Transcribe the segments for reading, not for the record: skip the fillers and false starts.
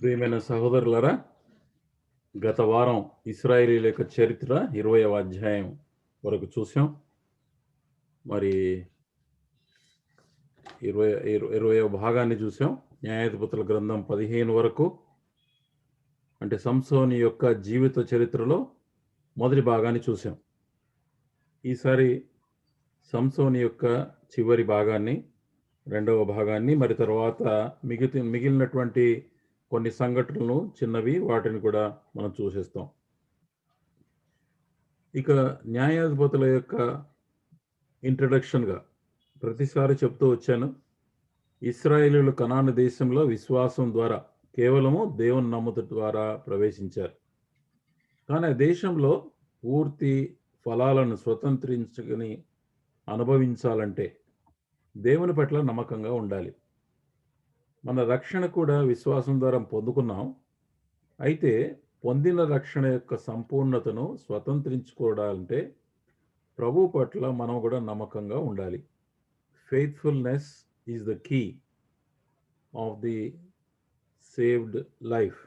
ప్రియమైన సహోదరులారా, గత వారం ఇశ్రాయేలీయుల యొక్క చరిత్ర 20వ అధ్యాయం వరకు చూసాం. మరి 20వ భాగాన్ని చూసాం. న్యాయాధిపతుల గ్రంథం 15 వరకు, అంటే సంసోని యొక్క జీవిత చరిత్రలో మొదటి భాగాన్ని చూసాం. ఈసారి సంసోని యొక్క చివరి భాగాన్ని, రెండవ భాగాన్ని, మరి తర్వాత మిగిలినటువంటి కొన్ని సంఘటనలు చిన్నవి, వాటిని కూడా మనం చూసేస్తాం. ఇక న్యాయాధిపతుల యొక్క ఇంట్రడక్షన్గా ప్రతిసారి చెప్తూ వచ్చాను. ఇశ్రాయేలీయులు కనాను దేశంలో విశ్వాసం ద్వారా, కేవలము దేవుని నమ్ముట ద్వారా ప్రవేశించారు. కానీ ఆ దేశంలో పూర్తి ఫలాలను స్వతంత్రించుకుని అనుభవించాలంటే దేవుని పట్ల నమ్మకంగా ఉండాలి. మన రక్షణ కూడా విశ్వాసం ద్వారా పొందుకున్నాం. అయితే పొందిన రక్షణ యొక్క సంపూర్ణతను స్వతంత్రించుకోవాలంటే ప్రభు పట్ల మనం కూడా నమ్మకంగా ఉండాలి. Faithfulness is the key of the saved life.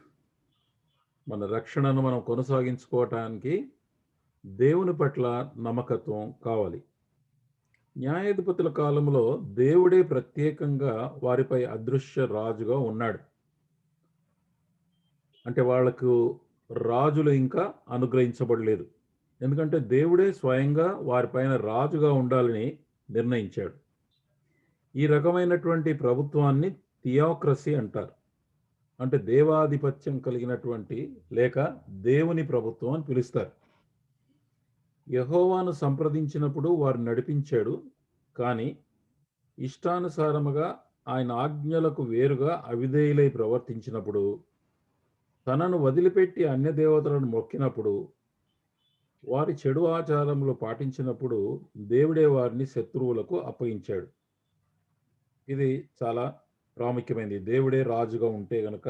మన రక్షణను మనం కొనసాగించుకోవటానికి దేవుని పట్ల నమ్మకత్వం కావాలి. న్యాయాధిపతుల కాలంలో దేవుడే ప్రత్యేకంగా వారిపై అదృశ్య రాజుగా ఉన్నాడు. అంటే వాళ్లకు రాజులు ఇంకా అనుగ్రహించబడలేదు. ఎందుకంటే దేవుడే స్వయంగా వారిపైన రాజుగా ఉండాలని నిర్ణయించాడు. ఈ రకమైనటువంటి ప్రభుత్వాన్ని థియోక్రసీ అంటారు. అంటే దేవాధిపత్యం కలిగినటువంటి లేక దేవుని ప్రభుత్వం అని పిలుస్తారు. యెహోవాను సంప్రదించినప్పుడు వారు నడిపించాడు. కానీ ఇష్టానుసారముగా ఆయన ఆజ్ఞలకు వేరుగా అవిధేయులై ప్రవర్తించినప్పుడు, తనను వదిలిపెట్టి అన్య దేవతలను మొక్కినప్పుడు, వారి చెడు ఆచారములు పాటించినప్పుడు దేవుడే వారిని శత్రువులకు అప్పగించాడు. ఇది చాలా ప్రాముఖ్యమైనది. దేవుడే రాజుగా ఉంటే గనక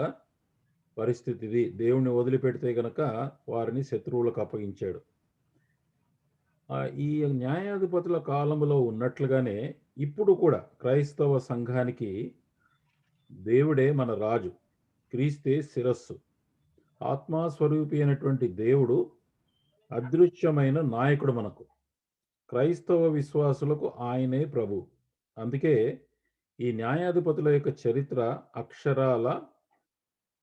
పరిస్థితి ఇది. దేవుణ్ణి వదిలిపెడితే గనక వారిని శత్రువులకు అప్పగించాడు. ఈ న్యాయాధిపతుల కాలంలో ఉన్నట్లుగానే ఇప్పుడు కూడా క్రైస్తవ సంఘానికి దేవుడే మన రాజు, క్రీస్తే శిరస్సు. ఆత్మస్వరూపి అయినటువంటి దేవుడు అదృశ్యమైన నాయకుడు మనకు. క్రైస్తవ విశ్వాసులకు ఆయనే ప్రభు. అందుకే ఈ న్యాయాధిపతుల యొక్క చరిత్ర అక్షరాల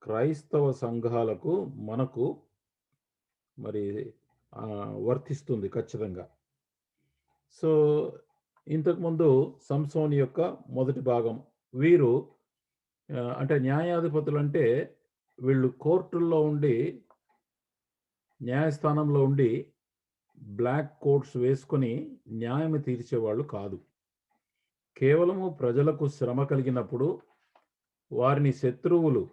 క్రైస్తవ సంఘాలకు మనకు మరి వర్తిస్తుంది ఖచ్చితంగా. సో ఇంతకుముందు సంసోని యొక్క మొదటి భాగం, వీరు అంటే న్యాయాధిపతులు అంటే వీళ్ళు కోర్టుల్లో ఉండి, న్యాయస్థానంలో ఉండి బ్లాక్ కోట్స్ వేసుకొని న్యాయం తీర్చేవాళ్ళు కాదు. కేవలము ప్రజలకు శ్రమ కలిగినప్పుడు, వారిని శత్రువులు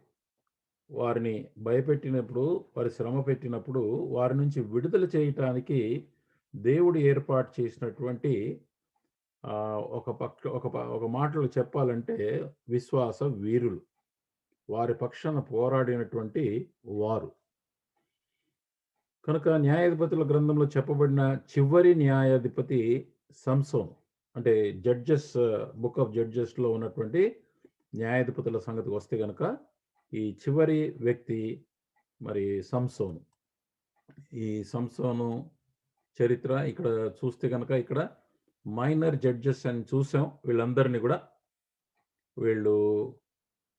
వారిని భయపెట్టినప్పుడు, వారి శ్రమ పెట్టినప్పుడు వారి నుంచి విడుదల చేయటానికి దేవుడు ఏర్పాటు చేసినటువంటి ఒక మాటలో చెప్పాలంటే విశ్వాస వీరులు, వారి పక్షాన పోరాడినటువంటి వారు. కనుక న్యాయాధిపతుల గ్రంథంలో చెప్పబడిన చివరి న్యాయాధిపతి సంసోను. అంటే జడ్జెస్, బుక్ ఆఫ్ జడ్జెస్లో ఉన్నటువంటి న్యాయాధిపతుల సంగతికి వస్తే గనక ఈ చివరి వ్యక్తి మరి సంసోను. ఈ సంసోను చరిత్ర ఇక్కడ చూస్తే కనుక ఇక్కడ మైనర్ జడ్జెస్ అని చూసాం. వీళ్ళందరినీ కూడా వీళ్ళు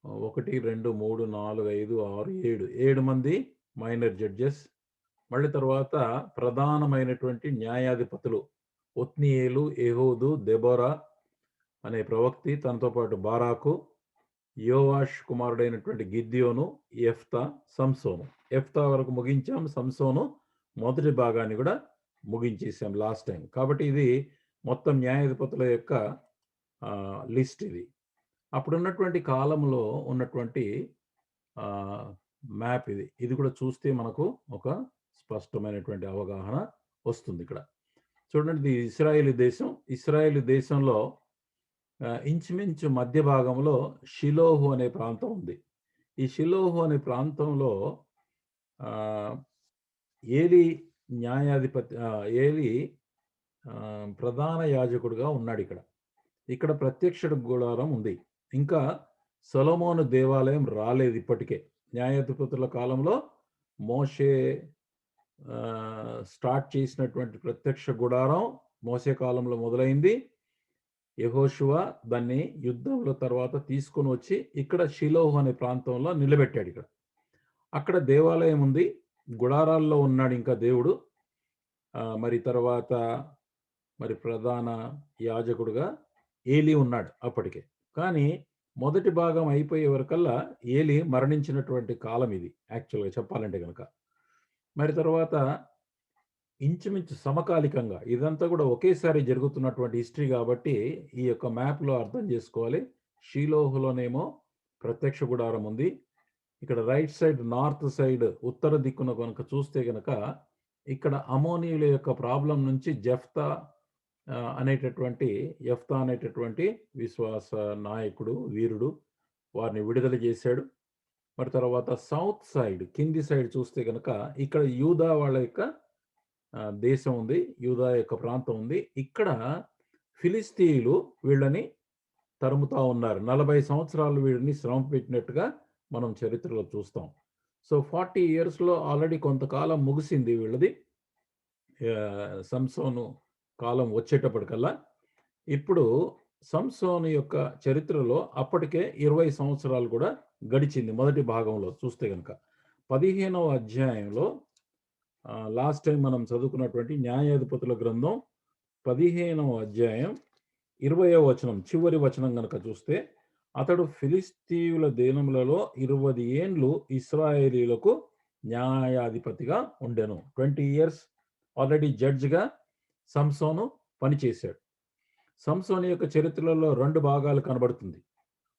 1, 2, 3, 4, 5, 6, 7 మంది మైనర్ జడ్జెస్. మళ్ళీ తర్వాత ప్రధానమైనటువంటి న్యాయాధిపతులు ఒత్నీయేలు, ఏహూదు, దెబోరా అనే ప్రవక్తి, తనతో పాటు బారాకు, యోవాష్ కుమారుడైనటువంటి గిద్యోను, యెఫ్తా, సంసోను. యెఫ్తా వరకు ముగించాం. సంసోను మొదటి భాగాన్ని కూడా ముగించేసాం లాస్ట్ టైం. కాబట్టి ఇది మొత్తం న్యాయాధిపతుల యొక్క లిస్ట్. ఇది అప్పుడున్నటువంటి కాలంలో ఉన్నటువంటి మ్యాప్. ఇది కూడా చూస్తే మనకు ఒక స్పష్టమైనటువంటి అవగాహన వస్తుంది. ఇక్కడ చూడండి, ఇది ఇశ్రాయేలు దేశం. ఇశ్రాయేలు దేశంలో ఇంచుమించు మధ్య భాగంలో షిలోహు అనే ప్రాంతం ఉంది. ఈ షిలోహు అనే ప్రాంతంలో ఏలి న్యాయాధిపతి, ఏలి ప్రధాన యాజకుడుగా ఉన్నాడు. ఇక్కడ ప్రత్యక్ష గుడారం ఉంది. ఇంకా సొలొమోను దేవాలయం రాలేదు ఇప్పటికే. న్యాయాధిపతుల కాలంలో మోషే స్టార్ట్ చేసినటువంటి ప్రత్యక్ష గుడారం మోసే కాలంలో మొదలైంది. యెహోషువ దాన్ని యుద్ధంలో తర్వాత తీసుకొని వచ్చి ఇక్కడ షిలోహు అనే ప్రాంతంలో నిలబెట్టాడు. ఇక్కడ అక్కడ దేవాలయం ఉంది, గుడారాల్లో ఉన్నాడు ఇంకా దేవుడు. మరి తర్వాత మరి ప్రధాన యాజకుడుగా ఏలీ ఉన్నాడు అప్పటికే. కానీ మొదటి భాగం అయిపోయే వరకల్లా ఏలీ మరణించినటువంటి కాలం ఇది యాక్చువల్గా చెప్పాలంటే కనుక. మరి తర్వాత ఇంచుమించు సమకాలికంగా ఇదంతా కూడా ఒకేసారి జరుగుతున్నటువంటి హిస్టరీ కాబట్టి ఈ యొక్క మ్యాప్లో అర్థం చేసుకోవాలి. షీలోహులోనేమో ప్రత్యక్ష గుడారం ఉంది. ఇక్కడ రైట్ సైడ్ నార్త్ సైడ్ ఉత్తర దిక్కున కనుక చూస్తే గనక ఇక్కడ అమోనీయుల యొక్క ప్రాబ్లం నుంచి యెఫ్తా అనేటటువంటి విశ్వాస నాయకుడు, వీరుడు వారిని విడుదల చేశాడు. మరి తర్వాత సౌత్ సైడ్ కింది సైడ్ చూస్తే గనక ఇక్కడ యూదా వాళ్ళ యొక్క దేశం ఉంది, యూదా యొక్క ప్రాంతం ఉంది. ఇక్కడ ఫిలిస్తీయులు వీళ్ళని తరుముతా ఉన్నారు. 40 సంవత్సరాలు వీళ్ళని శ్రమ పెట్టినట్టుగా మనం చరిత్రలో చూస్తాం. సో 40 ఇయర్స్లో ఆల్రెడీ కొంతకాలం ముగిసింది వీళ్ళది. సంసోను కాలం వచ్చేటప్పటికల్లా ఇప్పుడు సంసోను యొక్క చరిత్రలో అప్పటికే 20 సంవత్సరాలు కూడా గడిచింది. మొదటి భాగంలో చూస్తే కనుక 15వ అధ్యాయంలో లాస్ట్ టైం మనం చదువుకున్నటువంటి న్యాయాధిపతుల గ్రంథం 15వ అధ్యాయం 20వ వచనం చివరి వచనం కనుక చూస్తే, అతడు ఫిలిస్తీయుల దేశములలో 20 ఏండ్లు ఇశ్రాయేలీయులకు న్యాయాధిపతిగా ఉండెను. 20 ఇయర్స్ ఆల్రెడీ జడ్జిగా సంసోను పనిచేశాడు. సంసోను యొక్క చరిత్రలో 2 భాగాలు కనబడుతుంది.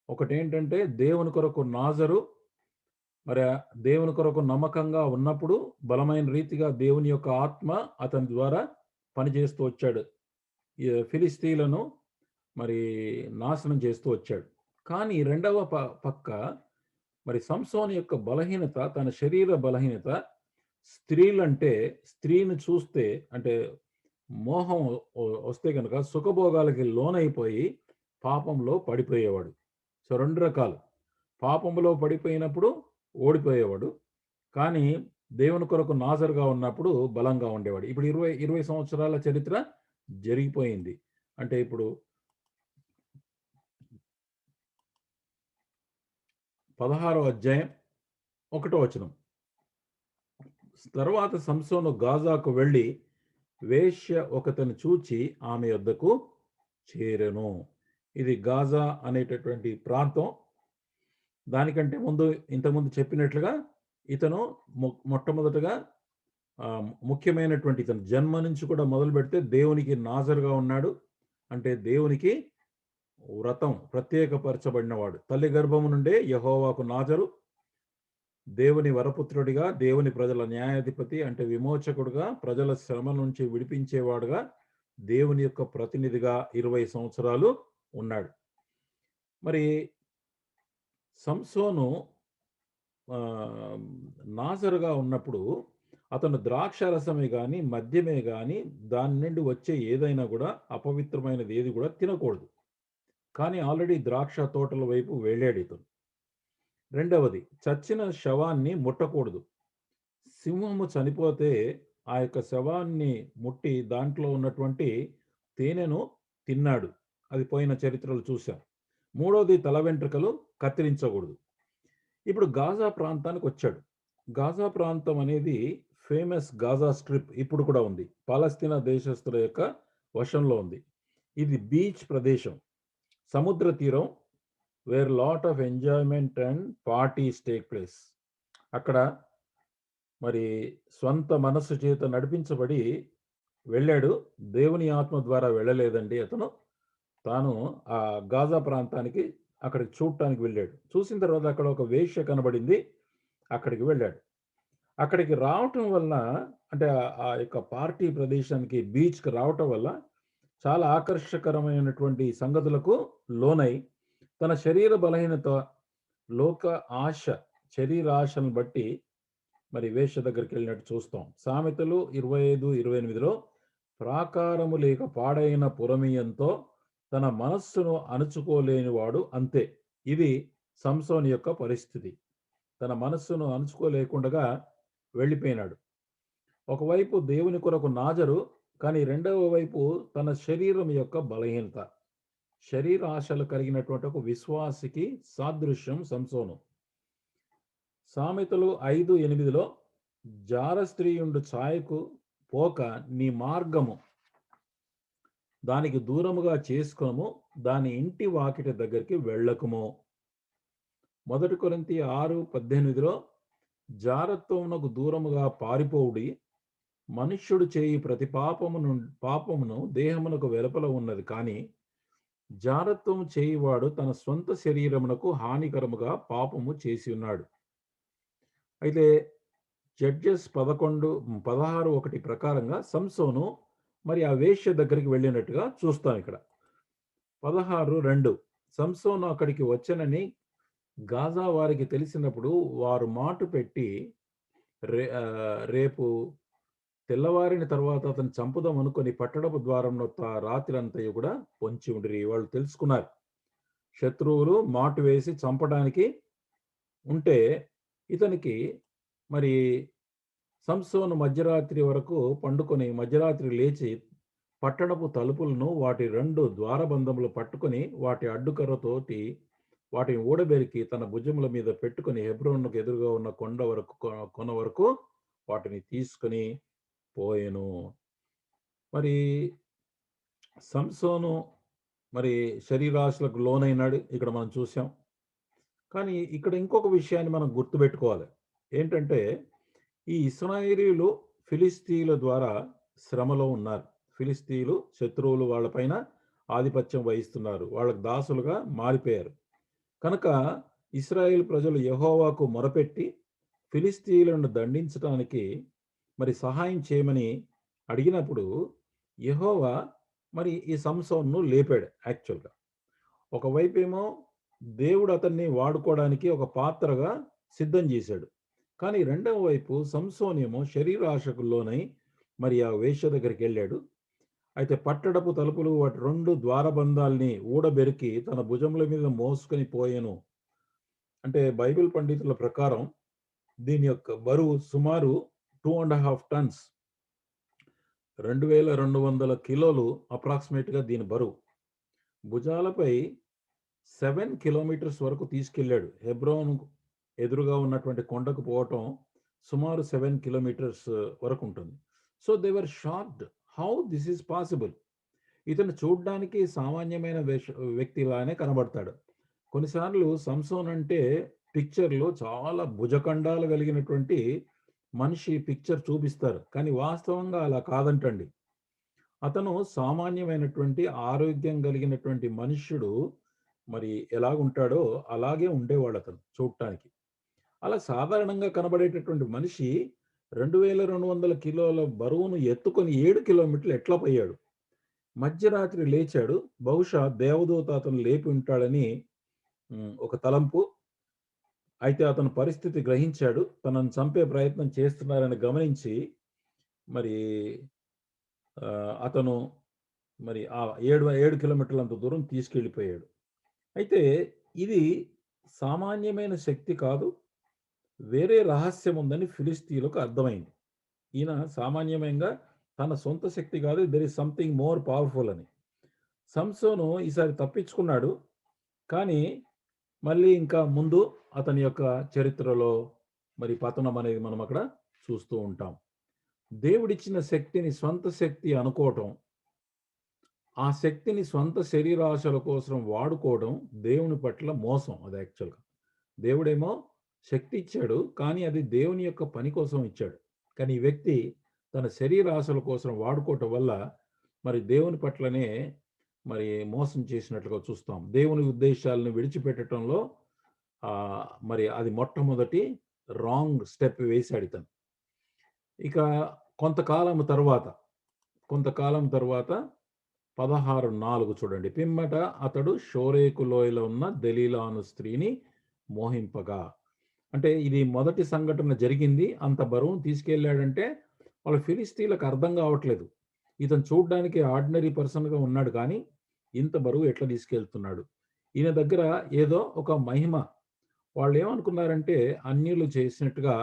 ఒకటి ఏంటంటే దేవుని కొరకు నాజరు, మరి దేవుని కొరకు నమ్మకంగా ఉన్నప్పుడు బలమైన రీతిగా దేవుని యొక్క ఆత్మ అతని ద్వారా పనిచేస్తూ వచ్చాడు. ఫిలిస్తీయులను మరి నాశనం చేస్తూ వచ్చాడు. కానీ రెండవ పక్క మరి సంసోను యొక్క బలహీనత, తన శరీర బలహీనత, స్త్రీని చూస్తే అంటే మోహం వస్తే కనుక సుఖభోగాలకి లోనైపోయి పాపంలో పడిపోయేవాడు. సో 2 రకాలు. పాపంలో పడిపోయినప్పుడు ఓడిపోయేవాడు, కానీ దేవుని కొరకు నాజరుగా ఉన్నప్పుడు బలంగా ఉండేవాడు. ఇప్పుడు 20 సంవత్సరాల చరిత్ర జరిగిపోయింది. అంటే ఇప్పుడు 16వ అధ్యాయం 1వ వచనం. తర్వాత సంసోను గాజాకు వెళ్ళి వేశ్య ఒకతను చూచి ఆమె యొద్దకు చేరెను. ఇది గాజా అనేటటువంటి ప్రాంతం. దానికంటే ముందు ఇంతకుముందు చెప్పినట్లుగా ఇతను మొట్టమొదటగా ముఖ్యమైనటువంటి ఇతను జన్మ నుంచి కూడా మొదలు పెడితే దేవునికి నాజరుగా ఉన్నాడు. అంటే దేవునికి వ్రతం ప్రత్యేకపరచబడినవాడు. తల్లి గర్భము నుండే యెహోవాకు నాజరు, దేవుని వరపుత్రుడిగా, దేవుని ప్రజల న్యాయాధిపతి అంటే విమోచకుడుగా, ప్రజల శ్రమ నుంచి విడిపించేవాడుగా, దేవుని యొక్క ప్రతినిధిగా 20 సంవత్సరాలు ఉన్నాడు. మరి సంసోను నాజరుగా ఉన్నప్పుడు అతను ద్రాక్షారసమే కానీ మద్యమే కానీ దాని నుండి వచ్చే ఏదైనా కూడా అపవిత్రమైనది ఏది కూడా తినకూడదు. కానీ ఆల్రెడీ ద్రాక్ష తోటల వైపు వెళ్ళాడు ఇతను. రెండవది, చచ్చిన శవాన్ని ముట్టకూడదు. సింహము చనిపోతే ఆ యొక్క శవాన్ని ముట్టి దాంట్లో ఉన్నటువంటి తేనెను తిన్నాడు. అది పోయిన చరిత్రలు చూశాం. మూడవది, తల వెంట్రుకలు కత్తిరించకూడదు. ఇప్పుడు గాజా ప్రాంతానికి వచ్చాడు. గాజా ప్రాంతం అనేది ఫేమస్ గాజా స్ట్రిప్ ఇప్పుడు కూడా ఉంది. పాలస్తీనా దేశస్తుల యొక్క వశంలో ఉంది. ఇది బీచ్ ప్రదేశం, సముద్ర తీరం, where lot of enjoyment and parties take place. అక్కడ మరి స్వంత మనస్సు చేత నడిపించబడి వెళ్ళాడు. దేవుని ఆత్మ ద్వారా వెళ్ళలేదండి అతను. తాను ఆ గాజా ప్రాంతానికి అక్కడికి చూడటానికి వెళ్ళాడు. చూసిన తర్వాత అక్కడ ఒక వేశ్య కనబడింది, అక్కడికి వెళ్ళాడు. అక్కడికి రావటం వల్ల అంటే ఆ యొక్క పార్టీ ప్రదేశానికి బీచ్కి రావటం వల్ల చాలా ఆకర్షకరమైనటువంటి సంగతులకు లోనై తన శరీర బలహీనత, లోక ఆశ, శరీర ఆశను బట్టి మరి వేశ్య దగ్గరికి వెళ్ళినట్టు చూస్తాం. సామెతలు 25:28లో ప్రాకారము లేక పాడైన పురమీయంతో తన మనస్సును అణుచుకోలేని వాడు అంతే. ఇది సంసోను యొక్క పరిస్థితి. తన మనస్సును అణుచుకోలేకుండగా వెళ్ళిపోయినాడు. ఒకవైపు దేవుని కొరకు నాజరు, కానీ రెండవ వైపు తన శరీరం యొక్క బలహీనత. శరీర ఆశలు కలిగినటువంటి ఒక విశ్వాసికి సాదృశ్యం సంసోను. సామెతలు 5:8లో జార స్త్రీయుండు ఛాయకు పోక నీ మార్గము దానికి దూరముగా చేసుకొనుము, దాని ఇంటి వాకిటి దగ్గరికి వెళ్ళకుము. 1 కొరింథీ 6:18లో జారత్వమునకు దూరముగా పారిపోవుడి, మనుష్యుడు చేయి ప్రతి పాపమును దేహమునకు వెలుపల ఉన్నది, కానీ జారత్వం చేయువాడు తన సొంత శరీరమునకు హానికరముగా పాపము చేసి ఉన్నాడు. అయితే జడ్జెస్ 16:1 ప్రకారంగా సంసోను మరి ఆ వేశ్య దగ్గరికి వెళ్ళినట్టుగా చూస్తాం ఇక్కడ. 16:2 సంసోను అక్కడికి వచ్చనని గాజా వారికి తెలిసినప్పుడు వారు మాటు పెట్టి రేపు తెల్లవారిన తర్వాత అతను చంపుదాం అనుకొని పట్టణపు ద్వారంలో రాత్రంతయు కూడా పొంచి ఉండిరి. వాళ్ళు తెలుసుకున్నారు శత్రువులు మాటు వేసి చంపడానికి ఉంటే ఇతనికి మరి సంసోను మధ్యరాత్రి వరకు పండుకొని మధ్యరాత్రి లేచి పట్టణపు తలుపులను వాటి 2 ద్వారబంధములు పట్టుకొని వాటి అడ్డుకర్రతోటి వాటిని ఊడబెరికి తన భుజముల మీద పెట్టుకొని హెబ్రోనుకు ఎదురుగా ఉన్న కొన వరకు వాటిని తీసుకొని పోయెను. మరి సంసోను మరి శరీరాశలకు లోనైనాడు, ఇక్కడ మనం చూసాం. కానీ ఇక్కడ ఇంకొక విషయాన్ని మనం గుర్తుపెట్టుకోవాలి. ఏంటంటే ఈ ఇశ్రాయేలీయులు ఫిలిస్తీయుల ద్వారా శ్రమలో ఉన్నారు. ఫిలిస్తీయులు శత్రువులు వాళ్ళపైన ఆధిపత్యం వహిస్తున్నారు, వాళ్ళకు దాసులుగా మారిపోయారు. కనుక ఇశ్రాయేల్ ప్రజలు యెహోవాకు మొరపెట్టి ఫిలిస్తీయులను దండించడానికి మరి సహాయం చేయమని అడిగినప్పుడు యెహోవా మరి ఈ సంసోన్ను లేపాడు. యాక్చువల్గా ఒకవైపేమో దేవుడు అతన్ని వాడుకోవడానికి ఒక పాత్రగా సిద్ధం చేశాడు, కానీ రెండవ వైపు సంసోనేమో శరీరాశకు లోనై మరి ఆ వేశ్య దగ్గరికి వెళ్ళాడు. అయితే పట్టడపు తలుపులు వాటి 2 ద్వారబంధాల్ని ఊడబెరికి తన భుజముల మీద మోసుకొని పోయెను. అంటే బైబిల్ పండితుల ప్రకారం దీని యొక్క బరువు సుమారు 2.5 టన్స్, 2200 కిలోలు అప్రాక్సిమేట్గా దీని బరువు. భుజాలపై 7 కిలోమీటర్స్ వరకు తీసుకెళ్లాడు. హెబ్రోను ఎదురుగా ఉన్నటువంటి కొండకు పోవటం సుమారు 7 కిలోమీటర్స్ వరకు ఉంటుంది. So they were shocked how this is possible. ఇతను చూడ్డానికి సామాన్యమైన వ్యక్తిలానే కనబడతాడు. కొన్నిసార్లు సంసోన్ అంటే పిక్చర్లో చాలా భుజఖండాలు కలిగినటువంటి మనిషి పిక్చర్ చూపిస్తారు, కానీ వాస్తవంగా అలా కాదంటండి. అతను సామాన్యమైనటువంటి ఆరోగ్యం కలిగినటువంటి మనుష్యుడు. మరి ఎలాగుంటాడో అలాగే ఉండేవాడు అతను చూడటానికి. అలా సాధారణంగా కనబడేటటువంటి మనిషి 2200 కిలోల బరువును ఎత్తుకొని 7 కిలోమీటర్లు ఎట్లా పోయాడు? మధ్యరాత్రి లేచాడు. బహుశా దేవదూత అతను లేపి ఉంటాడని ఒక తలంపు. అయితే అతను పరిస్థితి గ్రహించాడు. తనను చంపే ప్రయత్నం చేస్తున్నారని గమనించి మరి అతను మరి ఆ 7 కిలోమీటర్లంత దూరం తీసుకెళ్ళిపోయాడు. అయితే ఇది సామాన్యమైన శక్తి కాదు, వేరే రహస్యం ఉందని ఫిలిస్తీయులకు అర్థమైంది. ఈయన సామాన్యంగా తన సొంత శక్తి కాదు, there is something more powerful అని. సంసోను ఈసారి తప్పించుకున్నాడు, కానీ మళ్ళీ ఇంకా ముందు అతని యొక్క చరిత్రలో మరి పతనం అనేది మనం అక్కడ చూస్తూ ఉంటాం. దేవుడిచ్చిన శక్తిని స్వంత శక్తి అనుకోవటం, ఆ శక్తిని స్వంత శరీరాశల కోసం వాడుకోవడం దేవుని పట్ల మోసం. అది యాక్చువల్గా దేవుడేమో శక్తి ఇచ్చాడు, కానీ అది దేవుని యొక్క పని కోసం ఇచ్చాడు. కానీ ఈ వ్యక్తి తన శరీరాశల కోసం వాడుకోవటం వల్ల మరి దేవుని పట్లనే మరి మోసం చేసినట్లుగా చూస్తాం. దేవుని ఉద్దేశాలను విడిచిపెట్టడంలో మరి అది మొట్టమొదటి రాంగ్ స్టెప్ వేశాడు ఇతను. ఇక కొంతకాలం తర్వాత 16:4 చూడండి. పిమ్మట అతడు షోరేకు లోయలో ఉన్న దెలీలాను స్త్రీని మోహింపగా. అంటే ఇది మొదటి సంఘటన జరిగింది. అంత బరువును తీసుకెళ్ళాడంటే వాళ్ళ ఫిలిస్తీన్లకు అర్థం కావట్లేదు. ఇతను చూడడానికి ఆర్డినరీ పర్సన్గా ఉన్నాడు, కానీ ఇంత బరువు ఎట్లా తీసుకెళ్తున్నాడు? ఈయన దగ్గర ఏదో ఒక మహిమ, వాళ్ళు ఏమనుకున్నారంటే అన్యులు చేసినట్టుగా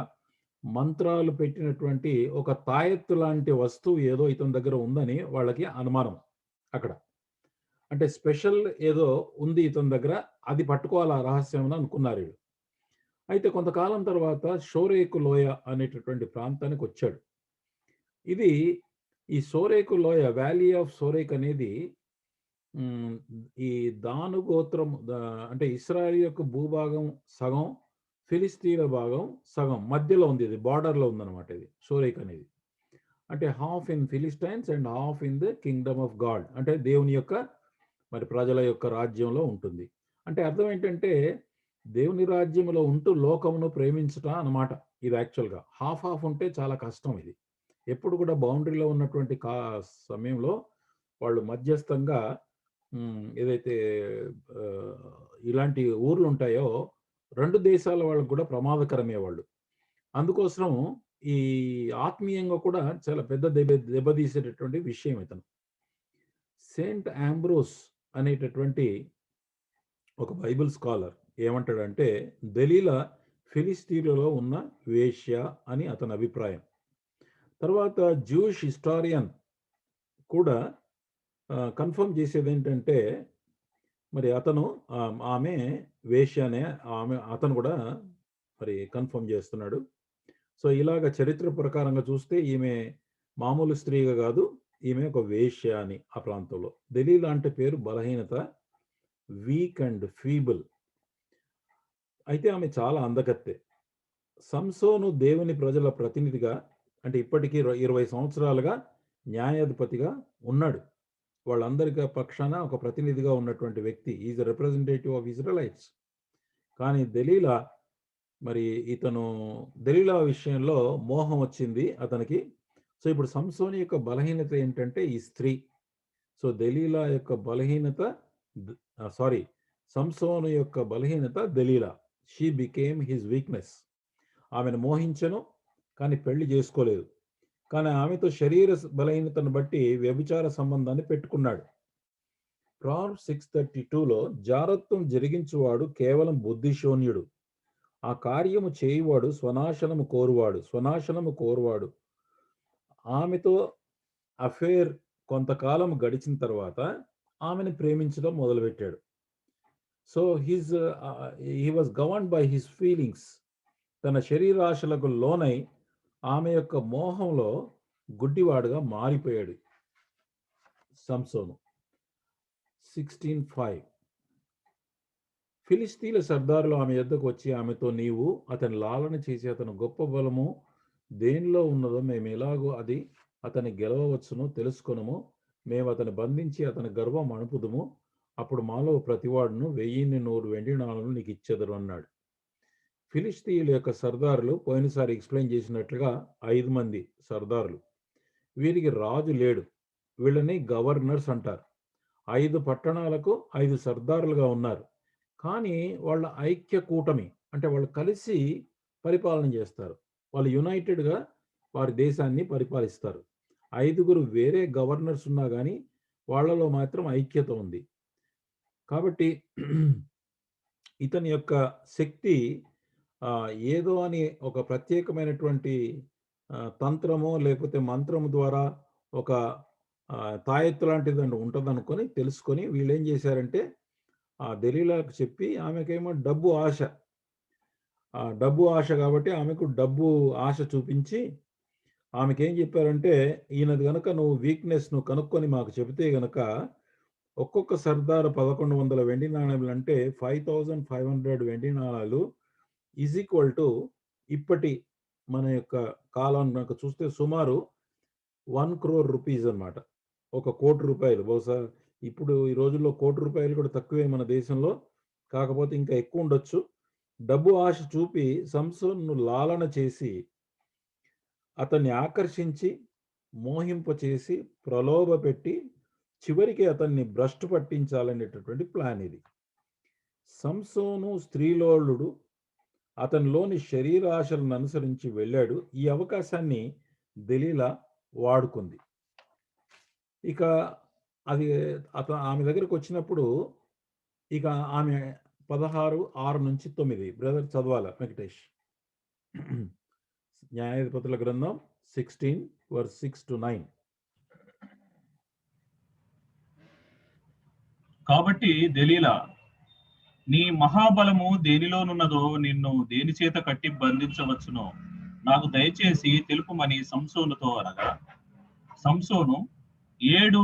మంత్రాలు పెట్టినటువంటి ఒక తాయెత్తు లాంటి వస్తువు ఏదో ఇతని దగ్గర ఉందని వాళ్ళకి అనుమానం అక్కడ. అంటే స్పెషల్ ఏదో ఉంది ఇతని దగ్గర, అది పట్టుకోవాలి ఆ రహస్యం అని అనుకున్నారు వీళ్ళు. అయితే కొంతకాలం తర్వాత షోరేకు లోయ అనేటటువంటి ప్రాంతానికి వచ్చాడు. ఇది ఈ సోరేకు లోయ, వ్యాలీ ఆఫ్ సోరేక్ అనేది హ్మ్. ఈ దాను గోత్రం అంటే ఇశ్రాయేలు యొక్క భూభాగం సగం, ఫిలిస్తీన్ల భాగం సగం మధ్యలో ఉంది. ఇది బోర్డర్‌లో ఉందన్నమాట ఇది షోరేక్ అనేది. అంటే half in Philistines and half in the Kingdom of God. అంటే దేవుని యొక్క మరి ప్రజల యొక్క రాజ్యంలో ఉంటుంది. అంటే అర్థం ఏంటంటే దేవుని రాజ్యంలో ఉంటూ లోకమును ప్రేమించుట అన్నమాట. ఇది యాక్చువల్‌గా. హాఫ్ హాఫ్ ఉంటే చాలా కష్టం ఇది. ఎప్పుడు కూడా బౌండరీలో ఉన్నటువంటి సమయంలో వాళ్ళు మధ్యస్థంగా ఏదైతే ఇలాంటి ఊర్లుంటాయో 2 దేశాల వాళ్ళకి కూడా ప్రమాదకరమే వాళ్ళు. అందుకోసం ఈ ఆత్మీయంగా కూడా చాలా పెద్ద దెబ్బతీసేటటువంటి విషయం ఇతను. సెయింట్ ఆంబ్రోస్ అనేటటువంటి ఒక బైబిల్ స్కాలర్ ఏమంటాడంటే, దెలీలా ఫిలిస్తీన్లలో ఉన్న వేశ్య అని అతని అభిప్రాయం. తర్వాత జూయిష్ హిస్టారియన్ కూడా కన్ఫర్మ్ చేసేదేంటంటే, మరి అతను ఆమె వేశ్య అనే అతను కూడా మరి కన్ఫర్మ్ చేస్తున్నాడు. సో, ఇలాగ చరిత్ర ప్రకారంగా చూస్తే ఈమె మామూలు స్త్రీగా కాదు, ఈమె ఒక వేశ్య అని ఆ ప్రాంతంలో. దెలీలా అంటే పేరు బలహీనత, వీక్ అండ్ ఫీబుల్. అయితే ఆమె చాలా అందగత్తె. సంసోను దేవుని ప్రజల ప్రతినిధిగా, అంటే ఇప్పటికి 20 సంవత్సరాలుగా న్యాయాధిపతిగా ఉన్నాడు. వాళ్ళందరికీ పక్షాన ఒక ప్రతినిధిగా ఉన్నటువంటి వ్యక్తి. Is a representative of Israelites. కానీ మరి దెలీలా విషయంలో మోహం వచ్చింది అతనికి. సో, ఇప్పుడు సంసోను యొక్క బలహీనత ఏంటంటే ఈ స్త్రీ. సో, దెలీలా యొక్క బలహీనత సారీ, సంసోను యొక్క బలహీనత Delilah. She became his weakness. ఆమెను మోహించెను, కానీ పెళ్లి చేసుకోలేదు. కానీ ఆమెతో శరీర బలహీనతను బట్టి వ్యభిచార సంబంధాన్ని పెట్టుకున్నాడు. ప్రావర్బ్స్ 6:32లో జారత్వం జరిగించువాడు కేవలం బుద్ధిశూన్యుడు. ఆ కార్యము చేయువాడు స్వనాశనము కోరువాడు. ఆమెతో అఫేర్ కొంతకాలం గడిచిన తర్వాత ఆమెను ప్రేమించడం మొదలుపెట్టాడు. So, he was governed by his feelings. తన శరీరాశలకు లోనై ఆమె యొక్క మోహంలో గుడ్డివాడుగా మారిపోయాడు సంసోను. 16:5 ఫిలిస్తీన్ల సర్దారులు ఆమె యొద్దకు వచ్చి ఆమెతో, నీవు అతని లాలన చేసి అతని గొప్ప బలము దేనిలో ఉన్నదో మేము ఎలాగో అది అతని గెలవవచ్చునో తెలుసుకొనుము. మేము అతని బంధించి అతని గర్వం అణుపుదుము. అప్పుడు మాలో ప్రతివాడును 1100 వెండి నాణాలు నీకు ఇచ్చెదరు అన్నాడు. ఫిలిస్తీయుల యొక్క సర్దారులు పోయినసారి ఎక్స్‌ప్లెయిన్ చేసినట్లుగా 5 మంది సర్దారులు. వీరికి రాజు లేడు. వీళ్ళని గవర్నర్స్ అంటారు. 5 పట్టణాలకు 5 సర్దారులుగా ఉన్నారు. కానీ వాళ్ళ ఐక్య కూటమి, అంటే వాళ్ళు కలిసి పరిపాలన చేస్తారు. వాళ్ళు యునైటెడ్‌గా వారి దేశాన్ని పరిపాలిస్తారు. 5గురు వేరే గవర్నర్స్ ఉన్నా గానీ వాళ్ళలో మాత్రం ఐక్యత ఉంది. కాబట్టి ఇతని యొక్క శక్తి ఏదో అని ఒక ప్రత్యేకమైనటువంటి తంత్రమో లేకపోతే మంత్రము ద్వారా ఒక తాయెత్తు లాంటిది ఉంటదనుకొని తెలుసుకొని వీళ్ళేం చేశారంటే దెలీలాకు చెప్పి ఆమెకేమో డబ్బు ఆశ. డబ్బు ఆశ కాబట్టి ఆమెకు డబ్బు ఆశ చూపించి ఆమెకేం చెప్పారంటే, ఈయనది గనక నువ్వు వీక్‌నెస్ కనుక్కొని మాకు చెబితే గనక ఒక్కొక్క సర్దారు 1100 వెండి నాణెములంటే 5500 వెండి నాణాలు ఈజ్ ఈక్వల్ టు ఇప్పటి మన యొక్క కాలం గనక చూస్తే సుమారు 1,00,00,000 రూపీస్ అన్నమాట. ₹1,00,00,000 బహుశా ఇప్పుడు ఈ రోజుల్లో ₹1,00,00,000 కూడా తక్కువే మన దేశంలో. కాకపోతే ఇంకా ఎక్కువ ఉండొచ్చు. డబ్బు ఆశ చూపి సంసోన్‌ను లాలన చేసి, అతన్ని ఆకర్షించి, మోహింపచేసి, ప్రలోభపెట్టి, చివరికి అతన్ని భ్రష్టు పట్టించాలనేటటువంటి ప్లాన్ ఇది. సంసోను స్త్రీలోలుడు అతనిలోని శరీరాశలను అనుసరించి వెళ్ళాడు. ఈ అవకాశాన్ని దెలీలా వాడుకుంది. ఇక అది ఆమె దగ్గరకొచ్చినప్పుడు ఇక ఆమె 16:6-9 బ్రదర్ చదవాలా వెంకటేష్? న్యాయాధిపతుల గ్రంథం 16:6-9. కాబట్టి దెలీలా, నీ మహాబలము దేనిలోనున్నదో నిన్ను దేని చేత కట్టి బంధించవచ్చునో నాకు దయచేసి తెలుపుమని సంసోనుతో అనగా, సంసోను 7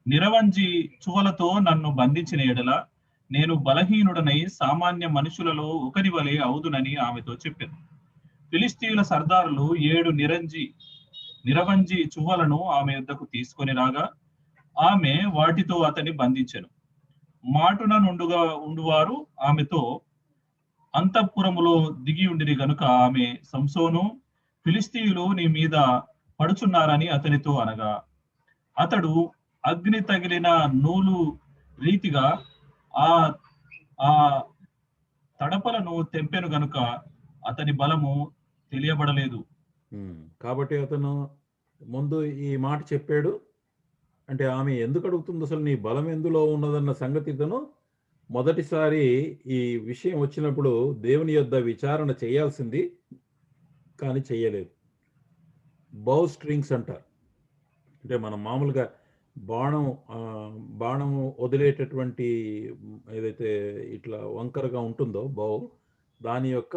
నిరవంజి చువలతో నన్ను బంధించిన ఎడల నేను బలహీనుడనై సామాన్య మనుషులలో ఒకరి వలె అవుదునని ఆమెతో చెప్పాను. ఫిలిస్తీయుల సర్దారులు 7 నిరవంజి చువ్వలను ఆమె యొద్దకు తీసుకొని రాగా ఆమె వాటితో అతన్ని బంధించెను. మాటున ఉండువారు ఆమెతో అంతఃపురములో దిగి ఉండిరి గనుక ఆమె, సంసోను, ఫిలిస్తీయులు నీ మీద పడుచున్నారని అతనితో అనగా, అతడు అగ్ని తగిలిన నూలు రీతిగా ఆ ఆ తడపలను తెంపెను గనుక అతని బలము తెలియబడలేదు. కాబట్టి అతను ముందు ఈ మాట చెప్పాడు. అంటే ఆమె ఎందుకు అడుగుతుంది, అసలు నీ బలం ఎందులో ఉన్నదన్న సంగతి ఇతను మొదటిసారి ఈ విషయం వచ్చినప్పుడు దేవుని యొద్ద విచారణ చేయాల్సింది, కానీ చెయ్యలేదు. బౌ స్ట్రింగ్స్ అంటారు. అంటే మనం మామూలుగా బాణం వదిలేటటువంటి ఏదైతే ఇట్లా వంకరగా ఉంటుందో బౌ, దాని యొక్క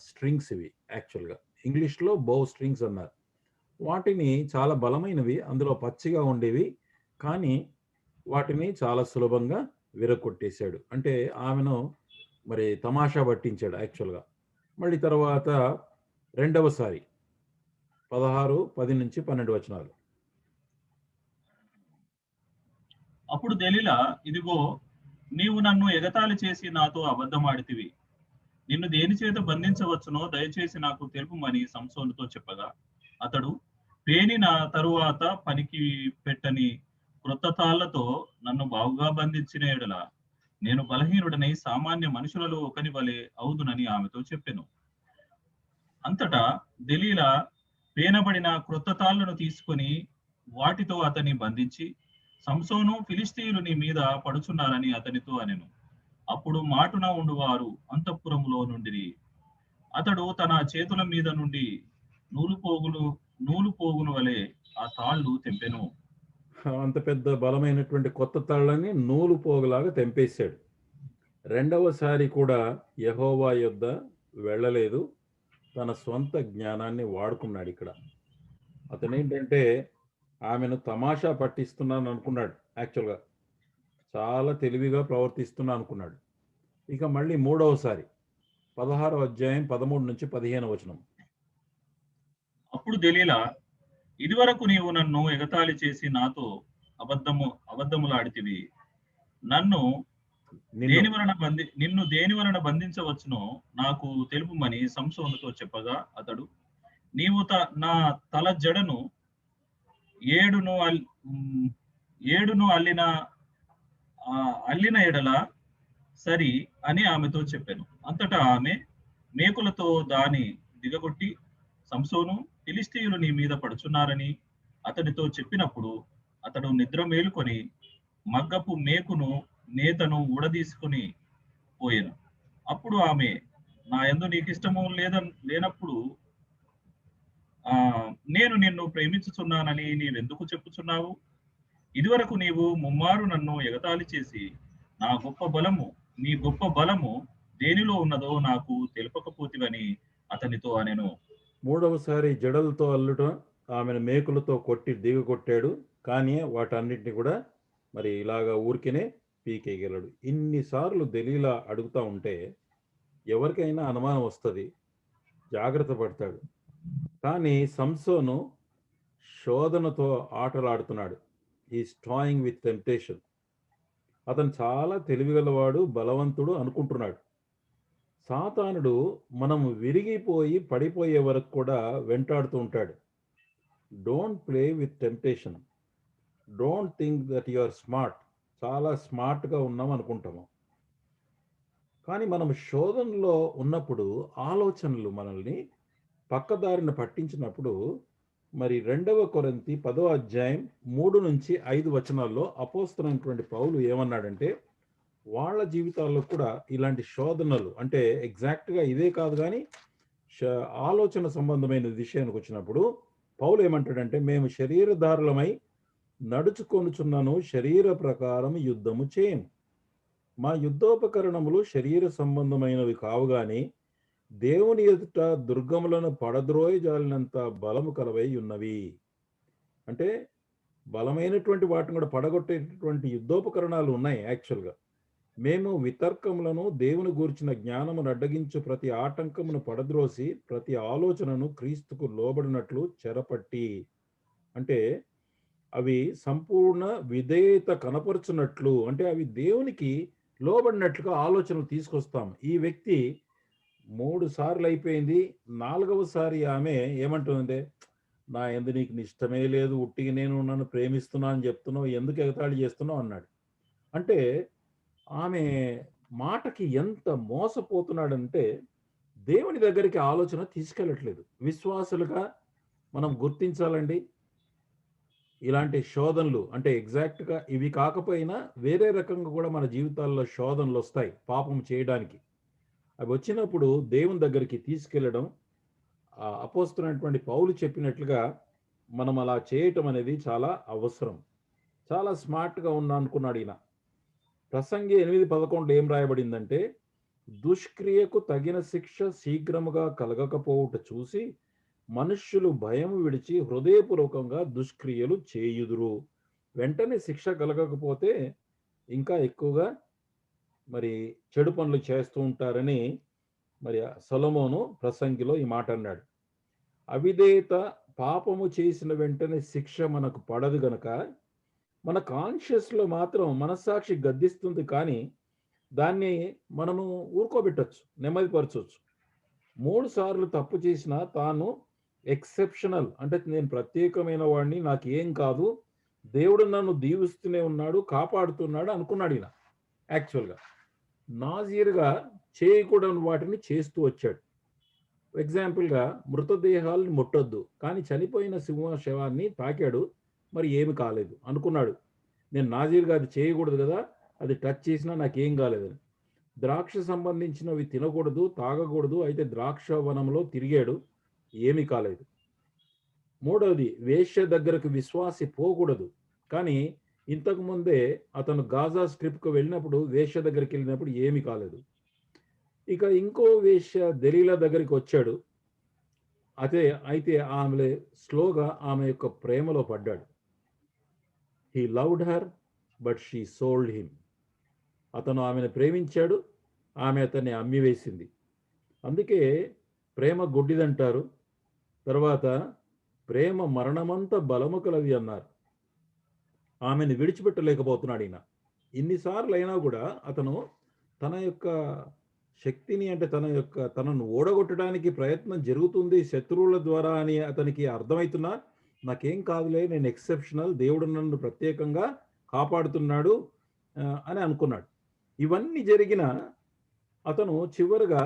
స్ట్రింగ్స్ ఇవి. యాక్చువల్గా ఇంగ్లీష్లో బౌ స్ట్రింగ్స్ అన్నారు. వాటిని చాలా బలమైనవి, అందులో పచ్చిగా ఉండేవి, కానీ వాటిని చాలా సులభంగా విరగొట్టేశాడు. అంటే ఆమెను మరి తమాషా పట్టించాడు యాక్చువల్గా. మళ్ళీ తర్వాత రెండవసారి 16:10-12 అప్పుడు దెలీలా, ఇదిగో నీవు నన్ను ఎగతాళి చేసి నాతో అబద్ధమాడితివి. నిన్ను దేని చేత బంధించవచ్చునో దయచేసి నాకు తెలుపుమని సంసోనుతో చెప్పగా, అతడు పేనిన తరువాత పనికి పెట్టని క్రొత్త తాళ్లతో నన్ను బాగుగా బంధించిన ఎడల నేను బలహీనుడనై సామాన్య మనుషులలో ఒకని వలె అవుదునని ఆమెతో చెప్పెను. అంతటా దెలీలా పేనబడిన క్రొత్త తాళ్లను తీసుకొని వాటితో అతన్ని బంధించి, సంసోను, ఫిలిస్తీయులు నీ మీద పడుచున్నారని అతనితో అనెను. అప్పుడు మాటున ఉండువారు అంతఃపురములో నుండిరి. అతడు తన చేతుల మీద నుండి నూలు పోగును వలె ఆ తాళ్ళు తెంపెను. అంత పెద్ద బలమైనటువంటి కొత్త తాళ్ళని నూలు పోగులాగా తెంపేశాడు. రెండవసారి కూడా యెహోవా యొద్ద వెళ్ళలేదు, తన సొంత జ్ఞానాన్ని వాడుకున్నాడు. ఇక్కడ అతనేంటంటే ఆమెను తమాషా పట్టిస్తున్నాను అనుకున్నాడు. యాక్చువల్గా చాలా తెలివిగా ప్రవర్తిస్తున్నా అనుకున్నాడు. ఇక మళ్ళీ మూడవసారి 16:13-15. అప్పుడు దెలీలా, ఇదివరకు నీవు నన్ను ఎగతాళి చేసి నాతో అబద్ధములాడితివి. నిన్ను దేని వలన బంధించవచ్చునో నాకు తెలుపుమని సంసోనుతో చెప్పగా, అతడు, నీవు నా తల జడను 7 అల్లిన ఎడల సరి అని ఆమెతో చెప్పాను. అంతటా ఆమె మేకులతో దాని దిగగొట్టి, సంసోను, ఫిలిస్తీయులు నీ మీద పడుచున్నారని అతనితో చెప్పినప్పుడు అతడు నిద్ర మేలుకొని మగ్గపు మేకును నేతను ఊడదీసుకుని పోయాను. అప్పుడు ఆమె, నా యందు నీకిష్టము లేనప్పుడు నేను నిన్ను ప్రేమించుచున్నానని నీవెందుకు చెప్పుచున్నావు? ఇదివరకు నీవు ముమ్మారు నన్ను ఎగతాళి చేసి నీ గొప్ప బలము దేనిలో ఉన్నదో నాకు తెలుపకపోతివని అతనితో అనెను. మూడవసారి జడలతో అల్లుట, ఆమెను మేకులతో కొట్టి దిగగొట్టాడు, కానీ వాటన్నిటిని కూడా మరి ఇలాగా ఊరికేనే పీకేయగలడు. ఇన్నిసార్లు దెలీలా అడుగుతూ ఉంటే ఎవరికైనా అనుమానం వస్తుంది, జాగ్రత్త పడతాడు. కానీ సంసోను శోధనతో ఆటలాడుతున్నాడు. Is toying with temptation. అతను చాలా తెలివిగలవాడు, బలవంతుడు అనుకుంటున్నాడు. సాతానుడు మనం విరిగిపోయి పడిపోయే వరకు కూడా వెంటాడుతూ ఉంటాడు. Don't play with temptation. Don't think that you are smart. చాలా స్మార్ట్గా ఉన్నాం అనుకుంటాము, కానీ మనం శోధనలో ఉన్నప్పుడు ఆలోచనలు మనల్ని పక్కదారిన పట్టించినప్పుడు, మరి 2 కొరింథీ 10:3-5 అపోస్తలుడైనటువంటి పౌలు ఏమన్నాడంటే, వాళ్ళ జీవితాల్లో కూడా ఇలాంటి శోధనలు అంటే ఎగ్జాక్ట్‌గా ఇదే కాదు గానీ, ష ఆలోచన సంబంధమైన విషయానికి వచ్చినప్పుడు పౌలు ఏమంటాడంటే, మేము శరీరధారులమై నడుచుకొనుచున్నను శరీర ప్రకారం యుద్ధము చేయము. మా యుద్ధోపకరణములు శరీర సంబంధమైనవి కావు గాని, దేవుని ఎదుట దుర్గములను పడద్రోయజాలినంత బలము కలవై ఉన్నవి. అంటే బలమైనటువంటి వాటిని కూడా పడగొట్టేటటువంటి యుద్ధోపకరణాలు ఉన్నాయి యాక్చువల్‌గా. మేము వితర్కములను దేవుని గూర్చిన జ్ఞానమును అడ్డగించు ప్రతి ఆటంకమును పడద్రోసి ప్రతి ఆలోచనను క్రీస్తుకు లోబడినట్లు చెరపట్టి, అంటే అవి సంపూర్ణ విధేయత కనపరుచున్నట్లు, అంటే అవి దేవునికి లోబడినట్లుగా ఆలోచనలు తీసుకొస్తాం. ఈ వ్యక్తి 3 సార్లు అయిపోయింది. 4వసారి ఆమె ఏమంటుందంటే, నా యందు నీకు నిష్టమే లేదు, ఉట్టిగా నేను నన్ను ప్రేమిస్తున్నా అని చెప్తున్నావు, ఎందుకు ఎగతాళి చేస్తున్నావు అన్నాడు. అంటే ఆమె మాటకి ఎంత మోసపోతున్నాడంటే, దేవుని దగ్గరికి ఆలోచన తీసుకెళ్ళట్లేదు. విశ్వాసులుగా మనం గుర్తించాలండి. ఇలాంటి శోధనలు అంటే ఎగ్జాక్ట్‌గా ఇవి కాకపోయినా వేరే రకంగా కూడా మన జీవితాల్లో శోధనలొస్తాయి పాపం చేయడానికి. అవి వచ్చినప్పుడు దేవుని దగ్గరికి తీసుకెళ్ళడం అపోస్తలుడైనటువంటి పౌలు చెప్పినట్లుగా మనం అలా చేయటం అనేది చాలా అవసరం. చాలా స్మార్ట్‌గా అనుకున్నాడు ఈయన. ప్రసంగి 8:11 ఏం రాయబడిందంటే, దుష్క్రియకు తగిన శిక్ష శీఘ్రముగా కలగకపోవుట చూసి మనుష్యులు భయము విడిచి హృదయపూర్వకంగా దుష్క్రియలు చేయుదురు. వెంటనే శిక్ష కలగకపోతే ఇంకా ఎక్కువగా మరి చెడు పనులు చేస్తూ ఉంటారని మరి సొలొమోను ప్రసంగిలో ఈ మాట అన్నాడు. అవిధేయత పాపము చేసిన వెంటనే శిక్ష మనకు పడదు గనక మన కాన్షియస్‌లో మాత్రం మనస్సాక్షి గద్దిస్తుంది కానీ దాన్ని మనము ఊరుకోబెట్టొచ్చు, నెమ్మదిపరచొచ్చు. 3 సార్లు తప్పు చేసినా తాను ఎక్సెప్షనల్, అంటే నేను ప్రత్యేకమైన వాడిని, నాకేం కాదు, దేవుడు నన్ను దీవిస్తూనే ఉన్నాడు, కాపాడుతున్నాడు అనుకున్నాడు ఈయన. యాక్చువల్‌గా నాజీర్‌గా చేయకూడని వాటిని చేస్తూ వచ్చాడు. ఎగ్జాంపుల్‌గా మృతదేహాలను ముట్టొద్దు, కానీ చనిపోయిన సింహ శవాన్ని తాకాడు, మరి ఏమి కాలేదు అనుకున్నాడు. నేను నాజీర్‌గా అది చేయకూడదు కదా, అది టచ్ చేసినా నాకేం కాలేదని. ద్రాక్ష సంబంధించినవి తినకూడదు, తాగకూడదు, అయితే ద్రాక్ష వనంలో తిరిగాడు, ఏమీ కాలేదు. మూడవది, వేశ్య దగ్గరకు విశ్వాసి పోకూడదు, కానీ ఇంతకు ముందే అతను గాజా స్ట్రిప్‌కు వెళ్ళినప్పుడు వేశ్య దగ్గరికి వెళ్ళినప్పుడు ఏమీ కాలేదు. ఇక ఇంకో వేశ్య దెలీలా దగ్గరికి వచ్చాడు. అయితే ఆమె స్లోగా ఆమె యొక్క ప్రేమలో పడ్డాడు. He loved her but she sold him. అతను ఆమెను ప్రేమించాడు, ఆమె అతన్ని అమ్మివేసింది. అందుకే ప్రేమ గుడ్డిదంటారు. తర్వాత ప్రేమ మరణమంత బలము కలది అన్నారు. ఆమెను విడిచిపెట్టలేకపోతున్నాడు ఈయన. ఇన్నిసార్లు అయినా కూడా అతను తన యొక్క శక్తిని, అంటే తనను ఓడగొట్టడానికి ప్రయత్నం జరుగుతుంది శత్రువుల ద్వారా అని అతనికి అర్థమవుతున్నా, నాకేం కాదులే, నేను ఎక్సెప్షనల్, దేవుడు నన్ను ప్రత్యేకంగా కాపాడుతున్నాడు అని అనుకున్నాడు. ఇవన్నీ జరిగిన అతను చివరిగా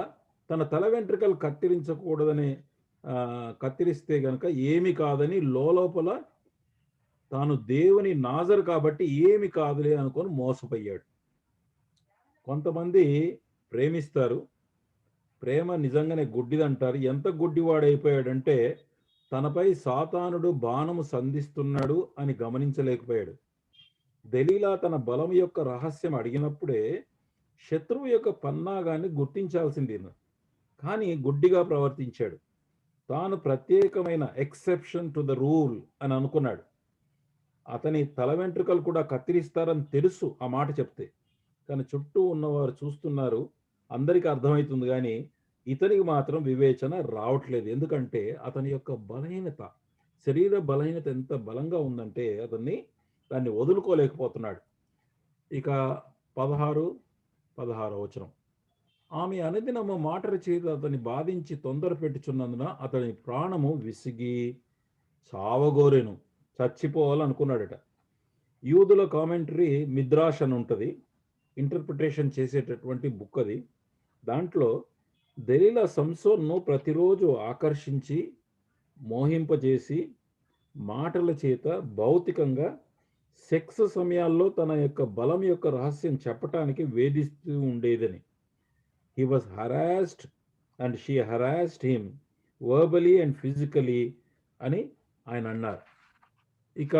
తన తల వెంట్రుకలు కత్తిరించకూడదని కత్తిరిస్తే గనక ఏమి కాదని లోపల తాను దేవుని నాజరు కాబట్టి ఏమి కాదులే అనుకొని మోసపోయాడు. కొంతమంది ప్రేమిస్తారు, ప్రేమ నిజంగానే గుడ్డిదంటారు. ఎంత గుడ్డివాడైపోయాడంటే తనపై సాతానుడు బాణము సంధిస్తున్నాడు అని గమనించలేకపోయాడు. దెలీలా తన బలం యొక్క రహస్యం అడిగినప్పుడే శత్రువు యొక్క పన్నాగాన్ని గుర్తించాల్సింది, కానీ గుడ్డిగా ప్రవర్తించాడు. తాను ప్రత్యేకమైన ఎక్సెప్షన్ టు ద రూల్ అని అనుకున్నాడు. అతని తల వెంట్రుకలు కూడా కత్తిరిస్తారని తెలుసు ఆ మాట చెప్తే, కానీ చుట్టూ ఉన్నవారు చూస్తున్నారు, అందరికీ అర్థమవుతుంది, కానీ ఇతనికి మాత్రం వివేచన రావట్లేదు. ఎందుకంటే అతని యొక్క బలహీనత, శరీర బలహీనత ఎంత బలంగా ఉందంటే దాన్ని వదులుకోలేకపోతున్నాడు. ఇక 16 వచనం, ఆమె అనుదినము మాటల చేత అతన్ని బాధించి తొందర పెట్టుచున్నందున అతని ప్రాణము విసిగి చావగోరెను, చచ్చిపోవాలనుకున్నాడట. యూదుల కామెంటరీ మిద్రాష్ అని ఉంటుంది, ఇంటర్ప్రిటేషన్ చేసేటటువంటి బుక్ అది. దాంట్లో దెలీలా సంసోన్ను ప్రతిరోజు ఆకర్షించి మోహింపజేసి మాటల చేత భౌతికంగా సెక్స్ సమయాల్లో తన యొక్క బలం యొక్క రహస్యం చెప్పటానికి వేధిస్తూ ఉండేదని. He was harassed and she harassed him verbally and physically అని ఆయన అన్నారు. ఇక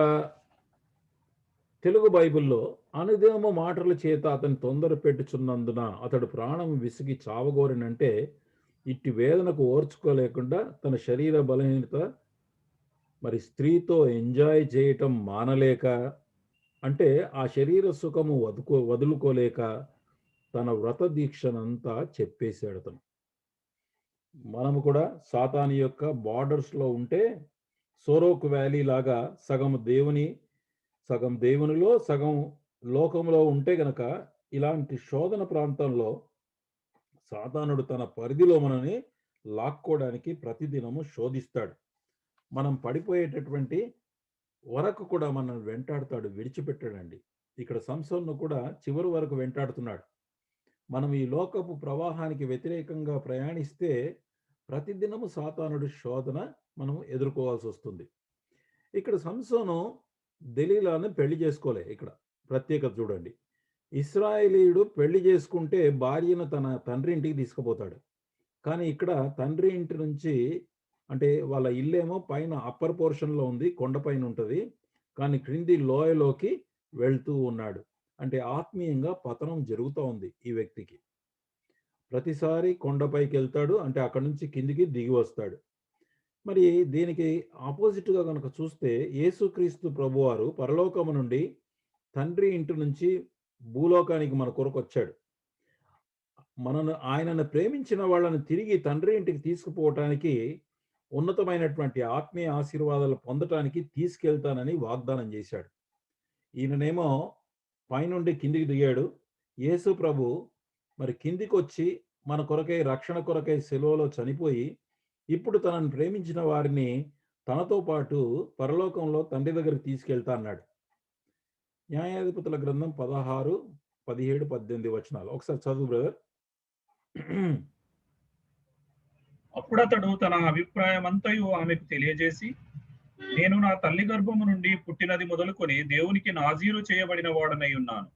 తెలుగు బైబిల్లో అనుదినము మాటల చేత అతని తొందర పెట్టుచున్నందున అతడు ప్రాణం విసిగి చావగోరినంటే ఇట్టి వేదనకు ఓర్చుకోలేకుండా తన శరీర బలహీనత మరి స్త్రీతో ఎంజాయ్ చేయటం మానలేక, అంటే ఆ శరీర సుఖము వదులుకోలేక తన వ్రత దీక్షనంతా చెప్పేశాడు అతను. మనము కూడా సాతాను యొక్క బార్డర్స్లో ఉంటే సోరోక్ వ్యాలీ లాగా సగం దేవునిలో సగం లోకంలో ఉంటే గనక ఇలాంటి శోధన ప్రాంతంలో సాతానుడు తన పరిధిలో మనని లాక్కోవడానికి ప్రతిదినము శోధిస్తాడు. మనం పడిపోయేటటువంటి వరకు కూడా మనల్ని వెంటాడుతాడు, విడిచిపెట్టాడండి. ఇక్కడ సంసోన్ను కూడా చివరి వరకు వెంటాడుతున్నాడు. మనం ఈ లోకపు ప్రవాహానికి వ్యతిరేకంగా ప్రయాణిస్తే ప్రతిదినము సాతానుడు శోధన మనం ఎదుర్కోవాల్సి వస్తుంది. ఇక్కడ సంసోను దెలీలాను పెళ్లి చేసుకోలే. ఇక్కడ ప్రత్యేకత చూడండి. ఇశ్రాయేలీయుడు పెళ్లి చేసుకుంటే భార్యను తన తండ్రి ఇంటికి తీసుకుపోతాడు. కానీ ఇక్కడ తండ్రి ఇంటి నుంచి, అంటే వాళ్ళ ఇల్లేమో పైన అప్పర్ పోర్షన్లో ఉంది, కొండపైన ఉంటుంది, కానీ క్రింది లోయలోకి వెళ్తూ ఉన్నాడు. అంటే ఆత్మీయంగా పతనం జరుగుతూ ఉంది ఈ వ్యక్తికి. ప్రతిసారి కొండపైకి వెళ్తాడు, అంటే అక్కడి నుంచి కిందికి దిగి వస్తాడు. మరి దీనికి ఆపోజిట్గా కనుక చూస్తే యేసుక్రీస్తు ప్రభువారు పరలోకము నుండి తండ్రి ఇంటి నుంచి భూలోకానికి మన కొరకు వచ్చాడు. ఆయనను ప్రేమించిన వాళ్ళని తిరిగి తండ్రి ఇంటికి తీసుకుపోవటానికి, ఉన్నతమైనటువంటి ఆత్మీయ ఆశీర్వాదాలు పొందటానికి తీసుకెళ్తానని వాగ్దానం చేశాడు. ఈయననేమో పైనుండి కిందికి దిగాడు. యేసు ప్రభు మరి కిందికి వచ్చి మన కొరకై, రక్షణ కొరకై సిలువలో చనిపోయి ఇప్పుడు తనను ప్రేమించిన వారిని తనతో పాటు పరలోకంలో తండ్రి దగ్గరికి తీసుకెళ్తా అన్నాడు. న్యాయాధిపతుల గ్రంథం 16, 17, 18 వచనాలు ఒకసారి చదువు బ్రదర్. అప్పుడతడు తన అభిప్రాయమంతయు ఆమెకు తెలియజేసి, నేను నా తల్లి గర్భము నుండి పుట్టినది మొదలుకొని దేవునికి నాజీరు చేయబడిన వాడనై ఉన్నాను.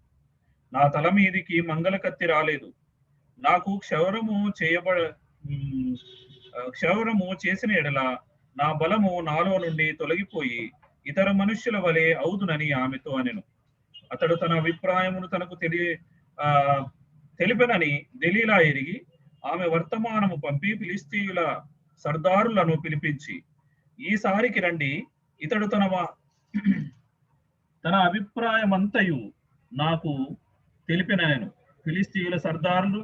నా తల మీదికి మంగళ కత్తి రాలేదు. నాకు క్షౌరము చేసిన ఎడల నా బలము నాలో నుండి తొలగిపోయి ఇతర మనుష్యుల వలె అవుదునని ఆమెతో అనెను. అతడు తన అభిప్రాయమును తనకు తెలిపెనని దెలీలా ఎరిగి ఆమె వర్తమానము పంపి ఫిలిస్తీయుల సర్దారులను పిలిపించి, ఈసారికి రండి, ఇతడు తన అభిప్రాయమంతయు నాకు తెలిపినను. ఫిలిస్తీయుల సర్దారులు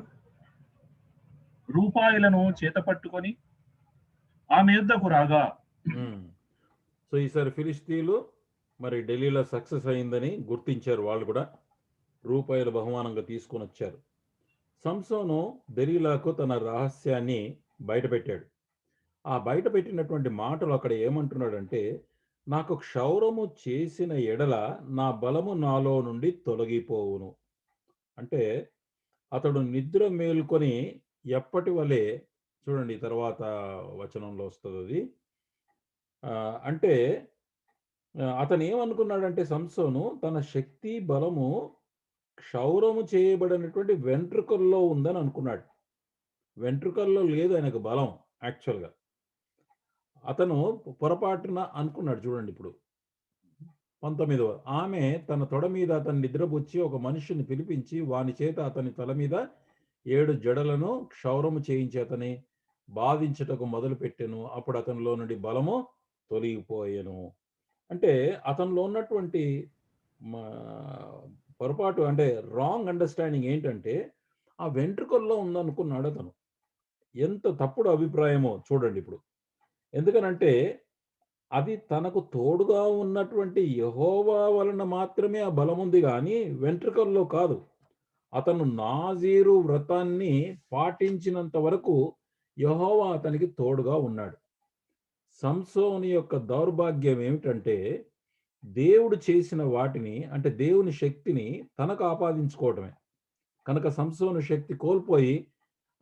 రూపాయలను చేత పట్టుకొని ఆమె యుద్ధకు రాగా, సో ఈసారి ఫిలిస్తీయులు మరి ఢిల్లీలో సక్సెస్ అయిందని గుర్తించారు. వాళ్ళు కూడా రూపాయల బహుమానంగా తీసుకొని వచ్చారు. సంసోను దెలీలాకు తన రహస్యాన్ని బయటపెట్టాడు. ఆ బయట పెట్టినటువంటి మాటలు అక్కడ ఏమంటున్నాడంటే, నాకు క్షౌరము చేసిన ఎడల నా బలము నాలో నుండి తొలగిపోవును. అంటే అతడు నిద్ర మేల్కొని ఎప్పటి వలె, చూడండి తర్వాత వచనంలో వస్తుంది అది, అంటే అతను ఏమనుకున్నాడంటే సంసోను తన శక్తి బలము క్షౌరము చేయబడినటువంటి వెంట్రుకల్లో ఉందని అనుకున్నాడు. వెంట్రుకల్లో లేదు ఆయనకు బలం. యాక్చువల్గా అతను పొరపాటున అనుకున్నాడు. చూడండి ఇప్పుడు 19వ, ఆమె తన తొడ మీద అతను నిద్రపుచ్చి ఒక మనిషిని పిలిపించి వాని చేత అతని తల మీద 7 జడలను క్షౌరము చేయించి అతని బాధించుటకు మొదలుపెట్టెను. అప్పుడు అతనిలో నుండి బలము తొలగిపోయాను. అంటే అతనిలో ఉన్నటువంటి పొరపాటు, అంటే రాంగ్ అండర్స్టాండింగ్ ఏంటంటే ఆ వెంట్రుకల్లో ఉందనుకున్నాడు అతను. ఎంత తప్పుడు అభిప్రాయమో చూడండి ఇప్పుడు. ఎందుకనంటే అది తనకు తోడుగా ఉన్నటువంటి యెహోవా వలన మాత్రమే ఆ బలం ఉంది, కానీ వెంట్రుకల్లో కాదు. అతను నాజీరు వ్రతాన్ని పాటించినంత వరకు యెహోవా అతనికి తోడుగా ఉన్నాడు. సంసోను యొక్క దౌర్భాగ్యం ఏమిటంటే దేవుడు చేసిన వాటిని, అంటే దేవుని శక్తిని తనకు ఆపాదించుకోవటమే. కనుక సంసోను శక్తి కోల్పోయి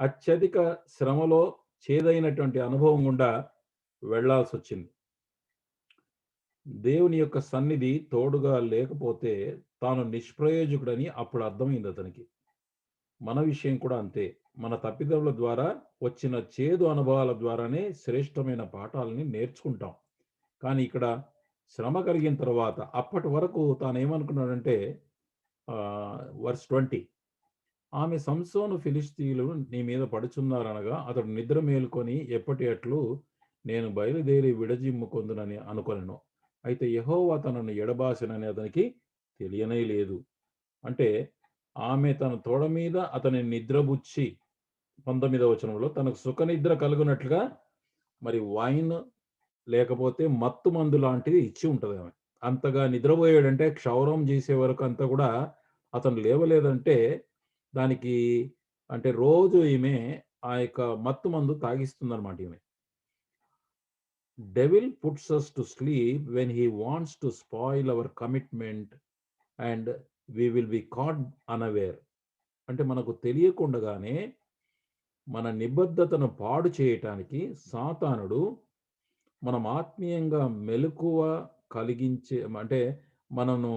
అత్యధిక శ్రమలో చేదైనటువంటి అనుభవం గుండా వెళ్లాల్సి వచ్చింది. దేవుని యొక్క సన్నిధి తోడుగా లేకపోతే తాను నిష్ప్రయోజకుడని అప్పుడు అర్థమైంది అతనికి. మన విషయం కూడా అంతే. మన తప్పిదముల ద్వారా వచ్చిన చేదు అనుభవాల ద్వారానే శ్రేష్టమైన పాఠాలని నేర్చుకుంటాం. కానీ ఇక్కడ శ్రమ కలిగిన తర్వాత అప్పటి వరకు తానేమనుకున్నాడంటే వర్స్ 20, ఆమె సంసోను ఫిలిష్తీయులు నీ మీద పడుచున్నారనగా అతడు నిద్ర మేలుకొని ఎప్పటి అట్లు నేను బయలుదేరి విడజిమ్ముకొందునని అనుకొనెను. అయితే యెహోవా తనను ఎడబాసెనని అతనికి తెలియనే లేదు. అంటే ఆమె తన తోడ మీద అతని నిద్రబుచ్చి 19వ వచనంలో తనకు సుఖనిద్ర కలుగునట్లుగా మరి వైన్ లేకపోతే మత్తు మందు లాంటిది ఇచ్చి ఉంటది ఆమె. అంతగా నిద్రపోయాడంటే క్షౌరం చేసే వరకు అంతా కూడా అతను లేవలేదంటే దానికి అంటే రోజు ఈమె ఆ యొక్క మత్తు మందు తాగిస్తుందన్నమాట ఈమె. Devil puts us to sleep when he wants to spoil our commitment and we will be caught unaware. అంటే మనకు తెలియకుండగానే మన నిబద్ధతను పాడు చేయటానికి సాతానుడు మనం ఆత్మీయంగా మెలకువ కలిగించే అంటే మనను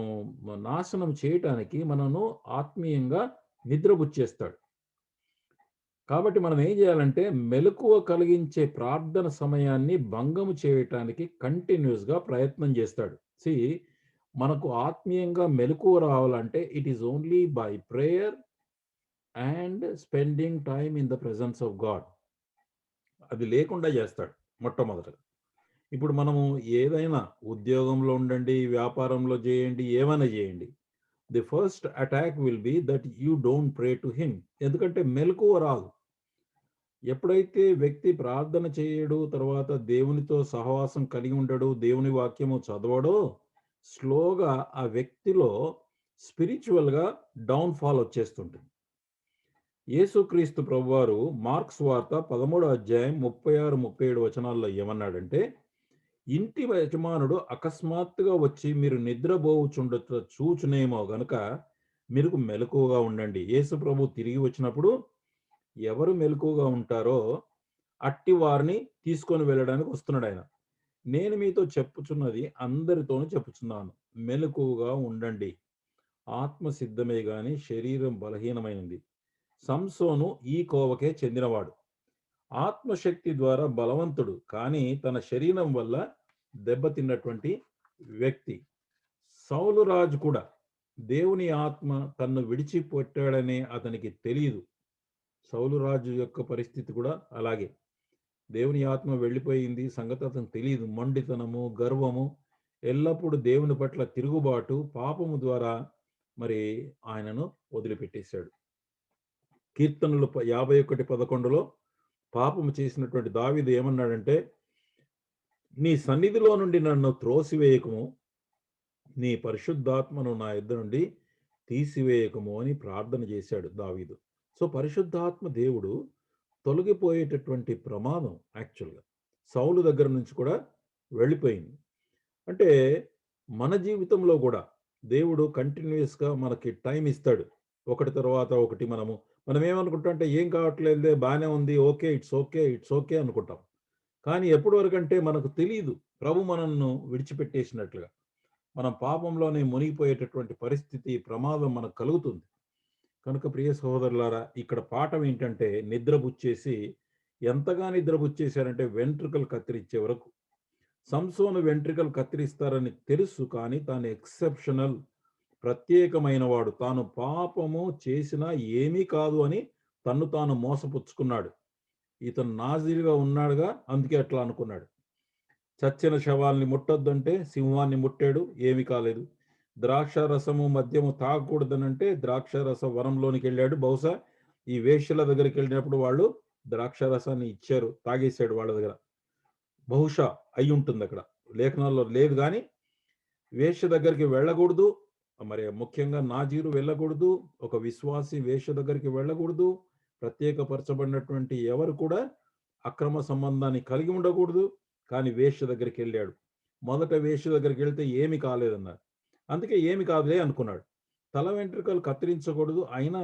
నాశనం చేయటానికి మనను ఆత్మీయంగా నిద్రపుచ్చేస్తాడు. కాబట్టి మనం ఏం చేయాలంటే మెలకువ కలిగించే ప్రార్థన సమయాన్ని భంగము చేయటానికి కంటిన్యూస్గా ప్రయత్నం చేస్తాడు. మనకు ఆత్మీయంగా మెలకువ రావాలంటే it is only by prayer and spending time in the presence of God. అది లేకుండా చేస్తాడు మొట్టమొదటగా. ఇప్పుడు మనము ఏదైనా ఉద్యోగంలో ఉండండి, వ్యాపారంలో చేయండి, ఏమైనా చేయండి, the first attack will be that you don't pray to him. ఎందుకంటే మెలకువ రాదు. ఎప్పుడైతే వ్యక్తి ప్రార్థన చేయడు, తర్వాత దేవునితో సహవాసం కలిగి ఉండడు, దేవుని వాక్యము చదవడో, స్లోగా ఆ వ్యక్తిలో స్పిరిచువల్గా డౌన్ఫాల్ వచ్చేస్తుంటుంది. యేసుక్రీస్తు ప్రభువారు మార్క్స్ వార్త 13వ అధ్యాయం 36-37 వచనాల్లో ఏమన్నాడంటే, ఇంటి యజమానుడు అకస్మాత్తుగా వచ్చి మీరు నిద్రపోవుచుండట చూచునేమో గనుక మీరు మెలకువగా ఉండండి. యేసు ప్రభు తిరిగి వచ్చినప్పుడు ఎవరు మెలకువగా ఉంటారో అట్టి వారిని తీసుకొని వెళ్ళడానికి వస్తున్నాడు ఆయన. నేను మీతో చెప్పుచున్నది అందరితోనూ చెప్పుచున్నాను, మెలకువగా ఉండండి. ఆత్మ సిద్ధమే గాని శరీరం బలహీనమైనది. సంసోను ఈ కోవకే చెందినవాడు. ఆత్మశక్తి ద్వారా బలవంతుడు, కానీ తన శరీరం వల్ల దెబ్బతిన్నటువంటి వ్యక్తి. సౌలు రాజు కూడా దేవుని ఆత్మ తన్ను విడిచిపెట్టాడనే అతనికి తెలియదు. సౌలు రాజు యొక్క పరిస్థితి కూడా అలాగే. దేవుని ఆత్మ వెళ్ళిపోయింది సంగతి అతనికి తెలియదు. మొండితనము, గర్వము, ఎల్లప్పుడూ దేవుని పట్ల తిరుగుబాటు, పాపము ద్వారా మరి ఆయనను వదిలిపెట్టేశాడు. కీర్తనలు 51:11లో పాపము చేసినటువంటి దావీదు ఏమన్నాడంటే, నీ సన్నిధిలో నుండి నన్ను త్రోసివేయకము, నీ పరిశుద్ధాత్మను నా యొద్ద నుండి తీసివేయకము అని ప్రార్థన చేశాడు దావీదు. సో పరిశుద్ధాత్మ దేవుడు తొలగిపోయేటటువంటి ప్రమాదం యాక్చువల్గా సౌలు దగ్గర నుంచి కూడా వెళ్ళిపోయింది. అంటే మన జీవితంలో కూడా దేవుడు కంటిన్యూస్గా మనకి టైం ఇస్తాడు. ఒకటి తర్వాత ఒకటి మనం ఏమనుకుంటాం అంటే ఏం కావట్లేదే, బాగానే ఉంది, okay it's okay it's okay అనుకుంటాం. కానీ ఎప్పటి వరకు అంటే మనకు తెలియదు ప్రభు మనల్ని విడిచిపెట్టేసినట్లుగా. మనం పాపంలోనే మునిగిపోయేటటువంటి పరిస్థితి, ప్రమాదం మనకు కలుగుతుంది. కనుక ప్రియ సహోదరులారా, ఇక్కడ పాఠం ఏంటంటే నిద్రపుచ్చేసి, ఎంతగా నిద్రపుచ్చేశారంటే వెంట్రుకలు కత్తిరించే వరకు. సంసోను వెంట్రుకలు కత్తిరిస్తారని తెలుసు, కానీ తాను ఎక్సెప్షనల్, ప్రత్యేకమైన వాడు, తాను పాపము చేసినా ఏమీ కాదు అని తన్ను తాను మోసపుచ్చుకున్నాడు. ఇతను నాజీలుగా ఉన్నాడుగా, అందుకే అట్లా అనుకున్నాడు. చచ్చిన శవాల్ని ముట్టొద్దంటే సింహాన్ని ముట్టాడు, ఏమి కాలేదు. ద్రాక్ష రసము మద్యము తాగకూడదనంటే ద్రాక్ష రస వరంలోనికి వెళ్ళాడు. బహుశా ఈ వేశ్యల దగ్గరికి వెళ్ళినప్పుడు వాళ్ళు ద్రాక్ష రసాన్ని ఇచ్చారు, తాగేశాడు వాళ్ళ దగ్గర. బహుశా అయి ఉంటుంది, అక్కడ లేఖనాల్లో లేదు. కానీ వేశ్య దగ్గరికి వెళ్ళకూడదు, మరి ముఖ్యంగా నాజీరు వెళ్ళకూడదు, ఒక విశ్వాసి వేశ్య దగ్గరికి వెళ్ళకూడదు, ప్రత్యేకపరచబడినటువంటి ఎవరు కూడా అక్రమ సంబంధాన్ని కలిగి ఉండకూడదు. కానీ వేశ్య దగ్గరికి వెళ్ళాడు. మొదట వేశ్య దగ్గరికి వెళ్తే ఏమి కాలేదన్నారు, అందుకే ఏమి కాదులే అనుకున్నాడు. తల వెంట్రుకలు కత్తిరించకూడదు, అయినా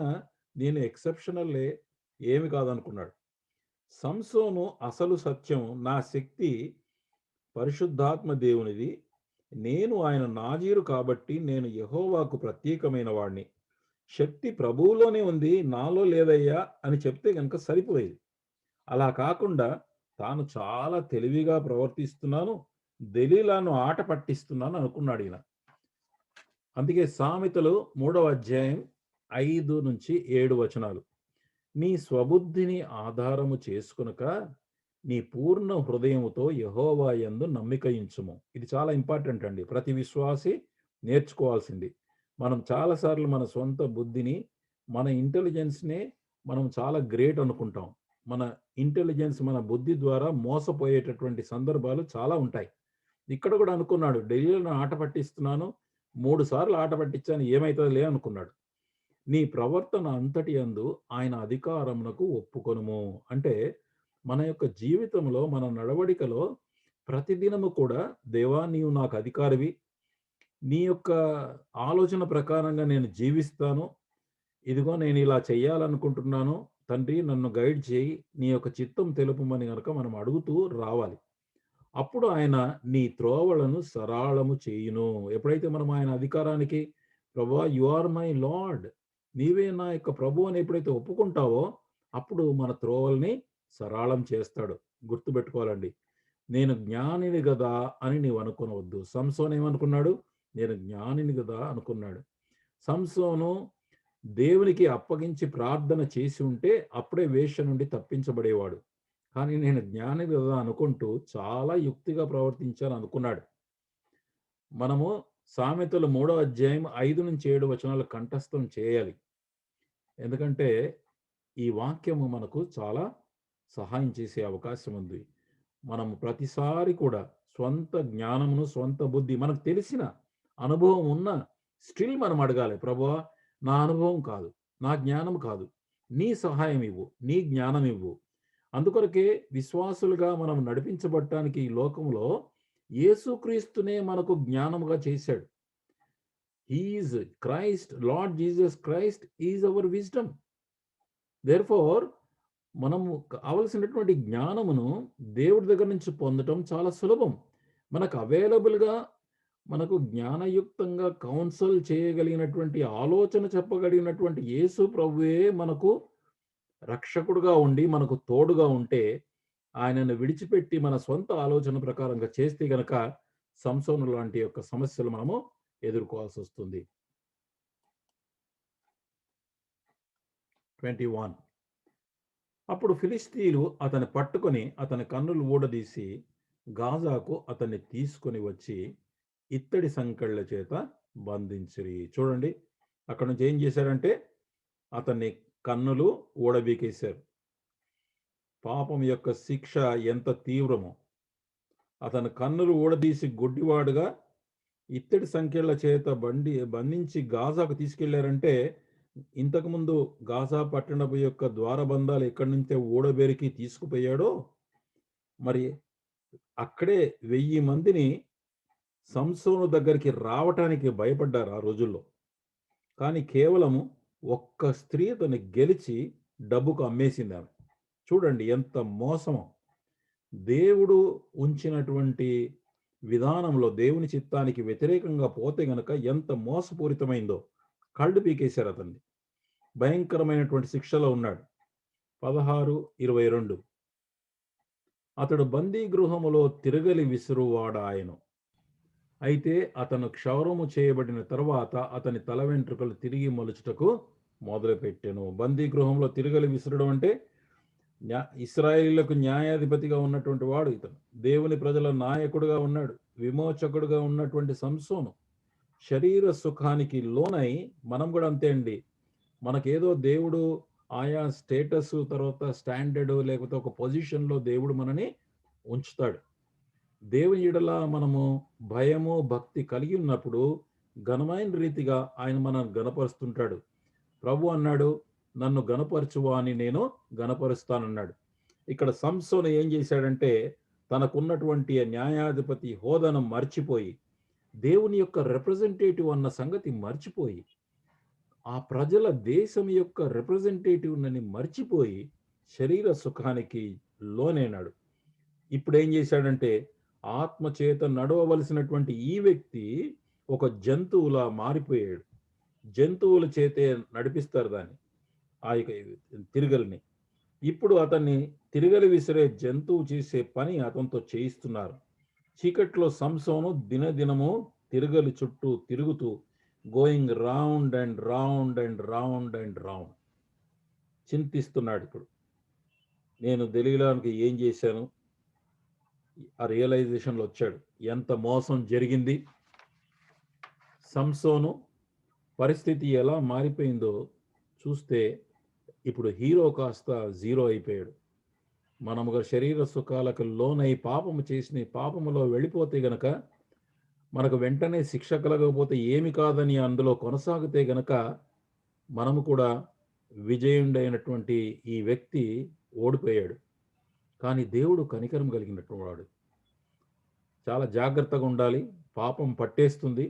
నేను ఎక్సెప్షనల్లే, ఏమి కాదనుకున్నాడు. సంసోను అసలు సత్యం, నా శక్తి పరిశుద్ధాత్మ దేవునిది, నేను ఆయన నాజీరు కాబట్టి నేను యెహోవాకు ప్రత్యేకమైన వాడిని. శక్తి ప్రభువులోనే ఉంది, నాలో లేదయ్యా అని చెప్తే గనుక సరిపోయేది. అలా కాకుండా తాను చాలా తెలివిగా ప్రవర్తిస్తున్నాను, దెలీలాను ఆట పట్టిస్తున్నాను అనుకున్నాడు ఈయన. అందుకే సామెతలు 3వ అధ్యాయం 5-7 వచనాలు. నీ స్వబుద్ధిని ఆధారము చేసుకొనక నీ పూర్ణ హృదయముతో యెహోవా యందు నమ్మికయించుము. ఇది చాలా ఇంపార్టెంట్ అండి. ప్రతి విశ్వాసి నేర్చుకోవాల్సింది. మనం చాలా సార్లు మన సొంత బుద్ధిని, మన ఇంటెలిజెన్స్‌నే మనం చాలా గ్రేట్ అనుకుంటాం. మన ఇంటెలిజెన్స్, మన బుద్ధి ద్వారా మోసపోయేటటువంటి సందర్భాలు చాలా ఉంటాయి. ఇక్కడ కూడా అనుకున్నాడు, ఢిల్లీలో ఆట పట్టిస్తున్నాను, 3 సార్లు ఆట పట్టించాను, ఏమైతదిలే అనుకున్నాడు. నీ ప్రవర్తన అంతటి యందు ఆయన అధికారమునకు ఒప్పుకొనుము. అంటే మన యొక్క జీవితంలో, మన నడవడికలో ప్రతిదినము కూడా, దేవా నీవు నాకు అధికారివి, నీ యొక్క ఆలోచన ప్రకారంగా నేను జీవిస్తాను. ఇదిగో నేను ఇలా చేయాలనుకుంటున్నాను. తండ్రి నన్ను గైడ్ చేయి. నీ యొక్క చిత్తం తెలుపుమని గనక మనం అడుగుతూ రావాలి. అప్పుడు ఆయన నీ త్రోవలను సరాళము చేయును. ఎప్పుడైతే మనం ఆయన అధికారానికి, ప్రభువా యు ఆర్ మై లార్డ్, నీవే నా యొక్క ప్రభువు అని ఎప్పుడైతే ఒప్పుకుంటావో, అప్పుడు మన త్రోవల్ని సరాళం చేస్తాడు. గుర్తుపెట్టుకోవాలండి. నేను జ్ఞానిని గదా అని నీవు అనుకొనవద్దు. సంసోను ఏమనుకున్నాడు? నేను జ్ఞానిని గదా అనుకున్నాడు. సంసోను దేవునికి అప్పగించి ప్రార్థన చేసి ఉంటే అప్పుడే వేశ్య నుండి తప్పించబడేవాడు. కానీ నేను జ్ఞాని కదా అనుకుంటూ చాలా యుక్తిగా ప్రవర్తించాను అనుకున్నాడు. మనము సామెతలు 3వ అధ్యాయం 5-7 వచనాలు కంఠస్థం చేయాలి. ఎందుకంటే ఈ వాక్యము మనకు చాలా సహాయం చేసే అవకాశం ఉంది. మనం ప్రతిసారి కూడా స్వంత జ్ఞానమును, స్వంత బుద్ధి మనకు తెలిసిన అనుభవం ఉన్న స్టిల్ మనం అడగాలి, ప్రభువా నా అనుభవం కాదు, నా జ్ఞానం కాదు, నీ సహాయం ఇవ్వు, నీ జ్ఞానం ఇవ్వు. అందుకొరకే విశ్వాసులుగా మనం నడిపించబడటానికి ఈ లోకంలో యేసుక్రీస్తునే మనకు జ్ఞానముగా చేశాడు. He is Christ, Lord Jesus Christ is our wisdom. Therefore మనము కావలసినటువంటి జ్ఞానమును దేవుడి దగ్గర నుంచి పొందటం చాలా సులభం. మనకు అవైలబుల్‌గా, మనకు జ్ఞానయుక్తంగా కౌన్సిల్ చేయగలిగినటువంటి, ఆలోచన చెప్పగలిగినటువంటి యేసు ప్రభువే మనకు రక్షకుడుగా ఉండి, మనకు తోడుగా ఉంటే, ఆయనను విడిచిపెట్టి మన స్వంత ఆలోచన ప్రకారంగా చేస్తే గనక సంసోను లాంటి యొక్క సమస్యలు మనము ఎదుర్కోవాల్సొస్తుంది. 21 అప్పుడు ఫిలిష్తీయులు అతన్ని పట్టుకొని అతని కన్నులు ఊడదీసి గాజాకు అతన్ని తీసుకొని వచ్చి ఇత్తడి సంకెళ్ళ చేత బంధించిరి. చూడండి, అక్కడ నుంచి ఏం చేశారంటే అతన్ని కన్నులు ఊడబీకేశారు. పాపం యొక్క శిక్ష ఎంత తీవ్రమో! అతని కన్నులు ఊడదీసి గుడ్డివాడుగా ఇత్తడి సంకెళ్ళ చేత బంధించి గాజాకు తీసుకెళ్లారంటే, ఇంతకుముందు గాజా పట్టణపు యొక్క ద్వారబంధాలు ఎక్కడి నుంచే ఊడబెరికి తీసుకుపోయాడో, మరి అక్కడే 1000 మందిని సంసోను దగ్గరికి రావటానికి భయపడ్డారు ఆ రోజుల్లో. కానీ కేవలం ఒక్క స్త్రీ అతన్ని గెలిచి డబ్బుకు అమ్మేసింది ఆమె. చూడండి ఎంత మోసమో! దేవుడు ఉంచినటువంటి విధానంలో దేవుని చిత్తానికి వ్యతిరేకంగా పోతే గనక ఎంత మోసపూరితమైందో. కళ్ళు పీకేశారు అతన్ని. భయంకరమైనటువంటి శిక్షలో ఉన్నాడు. 16:22 అతడు బందీ గృహములో తిరగలి విసురువాడాయెను. అయితే అతను క్షౌరము చేయబడిన తరువాత అతని తల వెంట్రుకలు తిరిగి మొలుచుటకు మొదలుపెట్టెను. బందీ గృహంలో తిరగలి విసరడం అంటే ఇశ్రాయేలీయులకు న్యాయాధిపతిగా ఉన్నటువంటి వాడు ఇతను. దేవుని ప్రజల నాయకుడుగా ఉన్నాడు. విమోచకుడుగా ఉన్నటువంటి సంసోను శరీర సుఖానికి లోనై, మనం కూడా అంతే అండి. మనకేదో దేవుడు ఆయా స్టేటస్, తర్వాత స్టాండర్డ్, లేకపోతే ఒక పొజిషన్లో దేవుడు మనని ఉంచుతాడు. దేవుని యెడల మనము భయము, భక్తి కలిగి ఉన్నప్పుడు ఘనమైన రీతిగా ఆయన మనల్ని గణపరుస్తుంటాడు. ప్రభు అన్నాడు, నన్ను గణపరచువా అని నేను గణపరుస్తానన్నాడు. ఇక్కడ సంసోను ఏం చేశాడంటే, తనకున్నటువంటి న్యాయాధిపతి హోదాను మర్చిపోయి, దేవుని యొక్క రిప్రజెంటేటివ్ అన్న సంగతి మర్చిపోయి, ఆ ప్రజల దేశం యొక్క రిప్రజెంటేటివ్ నని మర్చిపోయి శరీర సుఖానికి లోనైనాడు. ఇప్పుడు ఏం చేశాడంటే, ఆత్మ చేత నడవవలసినటువంటి ఈ వ్యక్తి ఒక జంతువులా మారిపోయాడు. జంతువుల చేతే నడిపిస్తారు దాన్ని, ఆ యొక్క తిరగలిని. ఇప్పుడు అతన్ని తిరగలి విసిరే జంతువు చేసే పని అతనితో చేయిస్తున్నారు. చీకట్లో సంసోను దినదినము తిరగలి చుట్టూ తిరుగుతూ going round and round and round and round చింతిస్తున్నాడు. ఇప్పుడు నేను దెలీలాకి ఏం చేశాను, ఆ రియలైజేషన్లో వచ్చాడు. ఎంత మోసం జరిగింది, సంసోను పరిస్థితి ఎలా మారిపోయిందో చూస్తే ఇప్పుడు హీరో కాస్త జీరో అయిపోయాడు. మనముగా శరీర సుఖాలకు లోనై పాపము చేసిన పాపములో వెళ్ళిపోతే గనక మనకు వెంటనే శిక్ష కలగకపోతే ఏమి కాదని అందులో కొనసాగితే గనక మనము కూడా విజయుడైనటువంటి ఈ వ్యక్తి ఓడిపోయాడు. కానీ దేవుడు కనికరం కలిగినటువంటి వాడు. చాలా జాగ్రత్తగా ఉండాలి, పాపం పట్టేస్తుంది.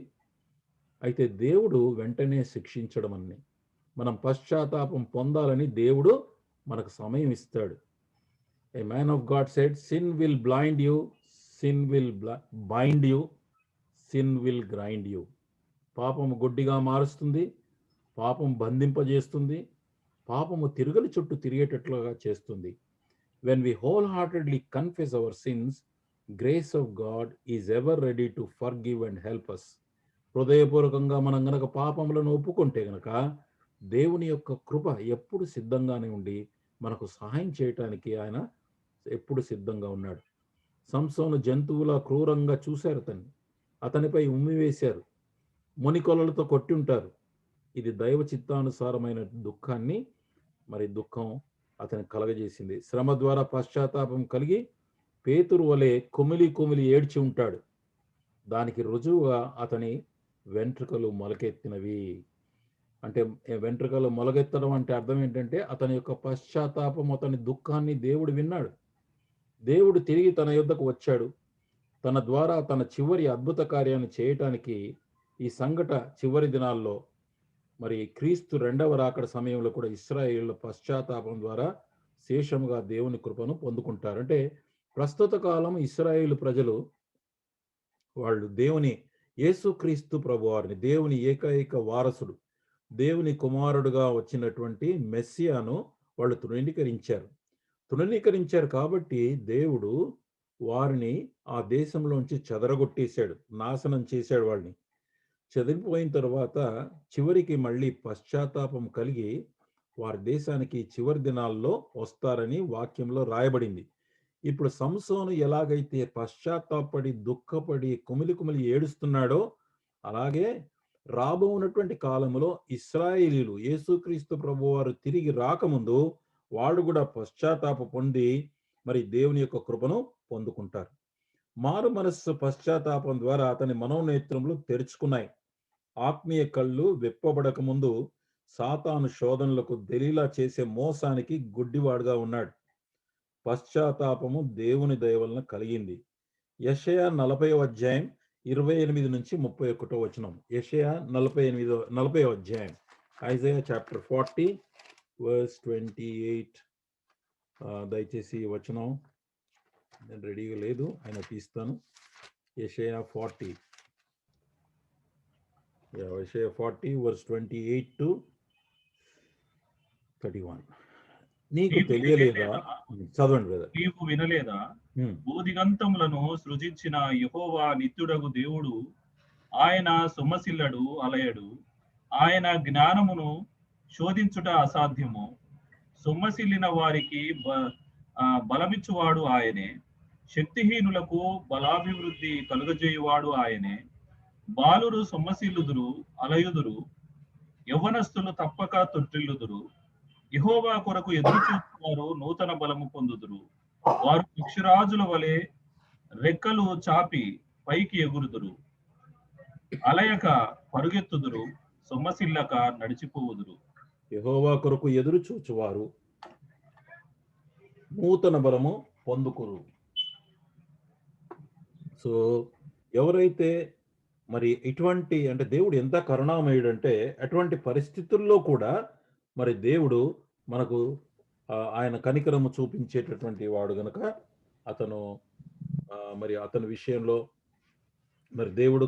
అయితే దేవుడు వెంటనే శిక్షించడం అన్ని, మనం పశ్చాత్తాపం పొందాలని దేవుడు మనకు సమయం ఇస్తాడు. ఏ man of God said, sin will blind you, sin will bind you, sin will grind you. పాపము గుడ్డిగా మారుస్తుంది, పాపం బంధింపజేస్తుంది, పాపము తిరగలి చుట్టూ తిరిగేటట్లుగా చేస్తుంది. When we wholeheartedly confess our sins, grace of God is ever ready to forgive and help us. హృదయపూర్వకంగా మనం గనక పాపములను ఒప్పుకుంటే గనక దేవుని యొక్క కృప ఎప్పుడు సిద్ధంగానే ఉండి మనకు సహాయం చేయటానికి ఆయన ఎప్పుడు సిద్ధంగా ఉన్నాడు. సంసోను జంతువుల క్రూరంగా చూశారు, అతనిపై ఉమ్మివేశారు, మునికొలలతో కొట్టి ఉంటారు. ఇది దైవ చిత్తానుసారమైన దుఃఖాన్ని దుఃఖం అతనికి కలగజేసింది. శ్రమ ద్వారా పశ్చాత్తాపం కలిగి పేతురు వలె కుమిలి కుమిలి ఏడ్చి ఉంటాడు. దానికి రుజువుగా అతని వెంట్రుకలు మొలకెత్తినవి. అంటే వెంట్రుకలు మొలకెత్తడం అంటే అర్థం ఏంటంటే అతని యొక్క పశ్చాత్తాపం, అతని దుఃఖాన్ని దేవుడు విన్నాడు. దేవుడు తిరిగి తన యొద్దకు వచ్చాడు. తన ద్వారా తన చివరి అద్భుత కార్యాన్ని చేయటానికి ఈ సంఘట చివరి దినాల్లో క్రీస్తు రెండవ రాకడ సమయంలో కూడా ఇశ్రాయేలు పశ్చాత్తాపం ద్వారా శేషముగా దేవుని కృపను పొందుకుంటారు. అంటే ప్రస్తుత కాలం ఇశ్రాయేలు ప్రజలు వాళ్ళు దేవుని యేసుక్రీస్తు ప్రభువారిని, దేవుని ఏకైక వారసుడు, దేవుని కుమారుడుగా వచ్చినటువంటి మెస్సియాను వాళ్ళు తృణీకరించారు. కాబట్టి దేవుడు వారిని ఆ దేశంలోంచి చెదరగొట్టేశాడు, నాశనం చేశాడు. వాళ్ళని చెదిరిపోయిన తర్వాత చివరికి మళ్ళీ పశ్చాత్తాపం కలిగి వారి దేశానికి చివరి దినాల్లో వస్తారని వాక్యంలో రాయబడింది. ఇప్పుడు సంసోను ఎలాగైతే పశ్చాత్తాపడి దుఃఖపడి కుమిలి కుమిలి ఏడుస్తున్నాడో, అలాగే రాబోనటువంటి కాలంలో ఇశ్రాయేలీలు యేసుక్రీస్తు ప్రభువారు తిరిగి రాకముందు వాళ్ళు కూడా పశ్చాత్తాప పొంది దేవుని యొక్క కృపను పొందుకుంటారు. మారు మనస్సు పశ్చాత్తాపం ద్వారా అతని మనోనేత్రములు తెరుచుకున్నాయి. ఆత్మీయ కళ్ళు విప్పబడక ముందు సాతాను శోధనలకు దెలీలా చేసే మోసానికి గుడ్డివాడుగా ఉన్నాడు. పశ్చాత్తాపము దేవుని దయ వలన కలిగింది. యెషయా 40వ అధ్యాయం 28 నుంచి 31వ వచనం. యెషయా 40వ అధ్యాయం, ఐజయా చాప్టర్ 40 వర్స్ 28. దయచేసి వచనం నేను రెడీగా లేదు, ఆయన తీస్తాను. యెషయా 40 వర్స్ 28 to 31. నీకు తెలియలేదా? చదవండి బ్రదర్. నీవు వినలేదా? భూదిగంతములను సృజించిన యెహోవా నిత్యుడగు దేవుడు, ఆయన సొమ్మసిల్లడు, అలయడు. ఆయన జ్ఞానమును శోధించుట అసాధ్యము. సొమ్మసిల్లిన వారికి బలమిచ్చువాడు ఆయనే. శక్తిహీనులకు బలాభివృద్ధి కలుగజేయువాడు ఆయనే. బాలురు సొమ్మసిల్లుదురు, అలయుదురు. యవ్వనస్తులు తప్పక తొట్టిల్లుదురు. యెహోవా కొరకు ఎదురు చూస్తున్నారు, నూతన బలము పొందుదురు. వారు పక్షిరాజుల వలె రెక్కలు చాపి పైకి ఎగురుదురు. అలయక పరుగెత్తుదురు, సొమ్మసిల్లక నడిచిపోవుదురు. యెహోవా కొరకు ఎదురు చూచువారు నూతన బలము పొందుకురు. సో ఎవరైతే ఇటువంటి, అంటే దేవుడు ఎంత కరుణామయుడు అంటే అటువంటి పరిస్థితుల్లో కూడా దేవుడు మనకు ఆయన కనికరము చూపించేటటువంటి వాడు గనుక అతను మరి అతని విషయంలో మరి దేవుడు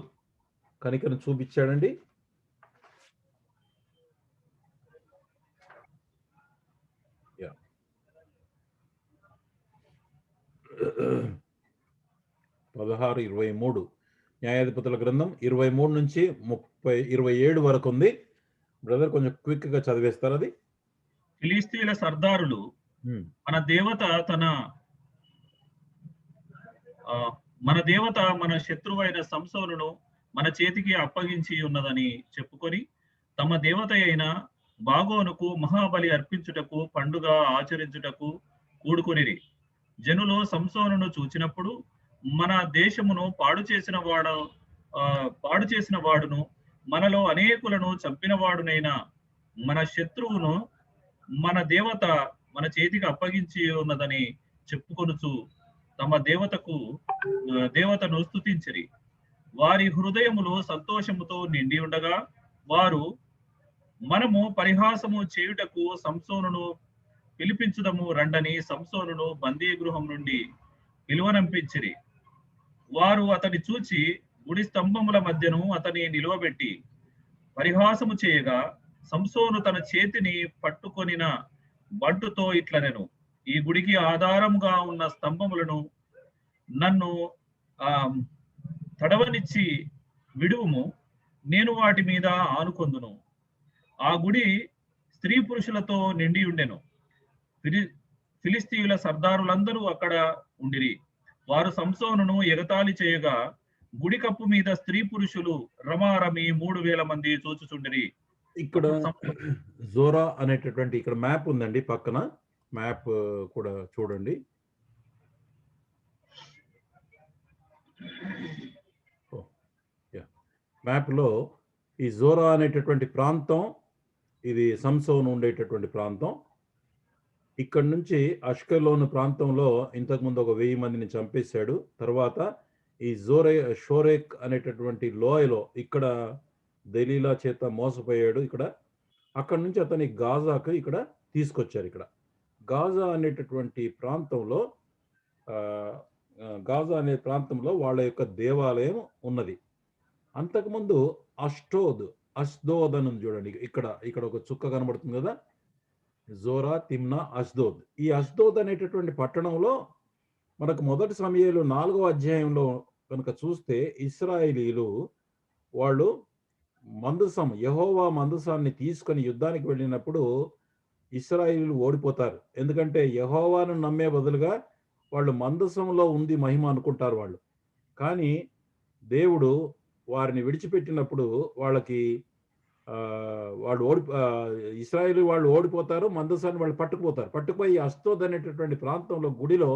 కనికరం చూపించాడండి. యా 16:23 న్యాయాధిపతుల గ్రంథం 23 నుంచి 27 వరకు ఉంది. బ్రదర్ కొంచెం క్విక్ గా చదివేస్తారు అది. ఫిలిస్తీయుల సర్దారులు మన దేవత మన శత్రువైన సంసోనును మన చేతికి అప్పగించి ఉన్నదని చెప్పుకొని తమ దేవత అయిన బాగోనుకు మహాబలి అర్పించుటకు పండుగ ఆచరించుటకు కూడుకొనిరి. జనులు సంసోనును చూచినప్పుడు మన దేశమును పాడు చేసిన వాడును మనలో అనేకులను చంపిన వాడునైన మన శత్రువును మన దేవత మన చేతికి అప్పగించి ఉన్నదని చెప్పుకొనుచు తమ దేవతను స్తుతించిరి. వారి హృదయములు సంతోషముతో నిండి ఉండగా వారు మనము పరిహాసము చేయుటకు సంసోనును పిలిపించుదము రండని సంసోనును బందీ గృహం నుండి పిలువనంపించిరి. వారు అతని చూచి గుడి స్తంభముల మధ్యను అతని నిలువబెట్టి పరిహాసము చేయగా సంసోను తన చేతిని పట్టుకొనిన బంటుతో ఇట్లనెను, ఈ గుడికి ఆధారముగా ఉన్న స్తంభములను నన్ను తడవనిచ్చి విడువుము, నేను వాటి మీద ఆనుకొందును. ఆ గుడి స్త్రీ పురుషులతో నిండి ఉండెను. ఫిలిస్తీయుల సర్దారులందరూ అక్కడ ఉండిరి. వారు సంసోనును ఎగతాళి చేయగా గుడి కప్పు మీద స్త్రీ పురుషులు రమారమి 3000 మంది చూచుచుండిరి. ఇక్కడ జోరా అనేటటువంటి ఇక్కడ మ్యాప్ ఉందండి, పక్కన మ్యాప్ కూడా చూడండి. మ్యాప్ లో ఈ జోరా అనేటటువంటి ప్రాంతం, ఇది సంసోను ఉండేటటువంటి ప్రాంతం. ఇక్కడ నుంచి అష్కెలోను ప్రాంతంలో ఇంతకుముందు ఒక 1000 మందిని చంపేశాడు. తర్వాత ఈ షోరేక్ అనేటటువంటి లోయలో ఇక్కడ దలీలా చేత మోసపోయాడు. ఇక్కడ అక్కడ నుంచి అతని గాజాకు ఇక్కడ తీసుకొచ్చారు. ఇక్కడ గాజా అనేటటువంటి ప్రాంతంలో వాళ్ళ యొక్క దేవాలయం ఉన్నది. అంతకుముందు అష్దోద్ అని చూడండి. ఇక్కడ ఒక చుక్క కనబడుతుంది కదా, జోరా, తిమ్నా, అష్దోద్. ఈ అష్దోద్ అనేటటువంటి పట్టణంలో మనకు మొదటి సమయంలో 4వ అధ్యాయంలో కనుక చూస్తే ఇశ్రాయేలీలు వాళ్ళు యెహోవా మందసాన్ని తీసుకొని యుద్ధానికి వెళ్ళినప్పుడు ఇశ్రాయేలీలు ఓడిపోతారు. ఎందుకంటే యెహోవాను నమ్మే బదులుగా వాళ్ళు మందసంలో ఉంది మహిమ అనుకుంటారు వాళ్ళు. కానీ దేవుడు వారిని విడిచిపెట్టినప్పుడు ఇశ్రాయేలు వాళ్ళు ఓడిపోతారు, మందసాన్ని వాళ్ళు పట్టుకుపోయి అష్దోద్ అనేటటువంటి ప్రాంతంలో గుడిలో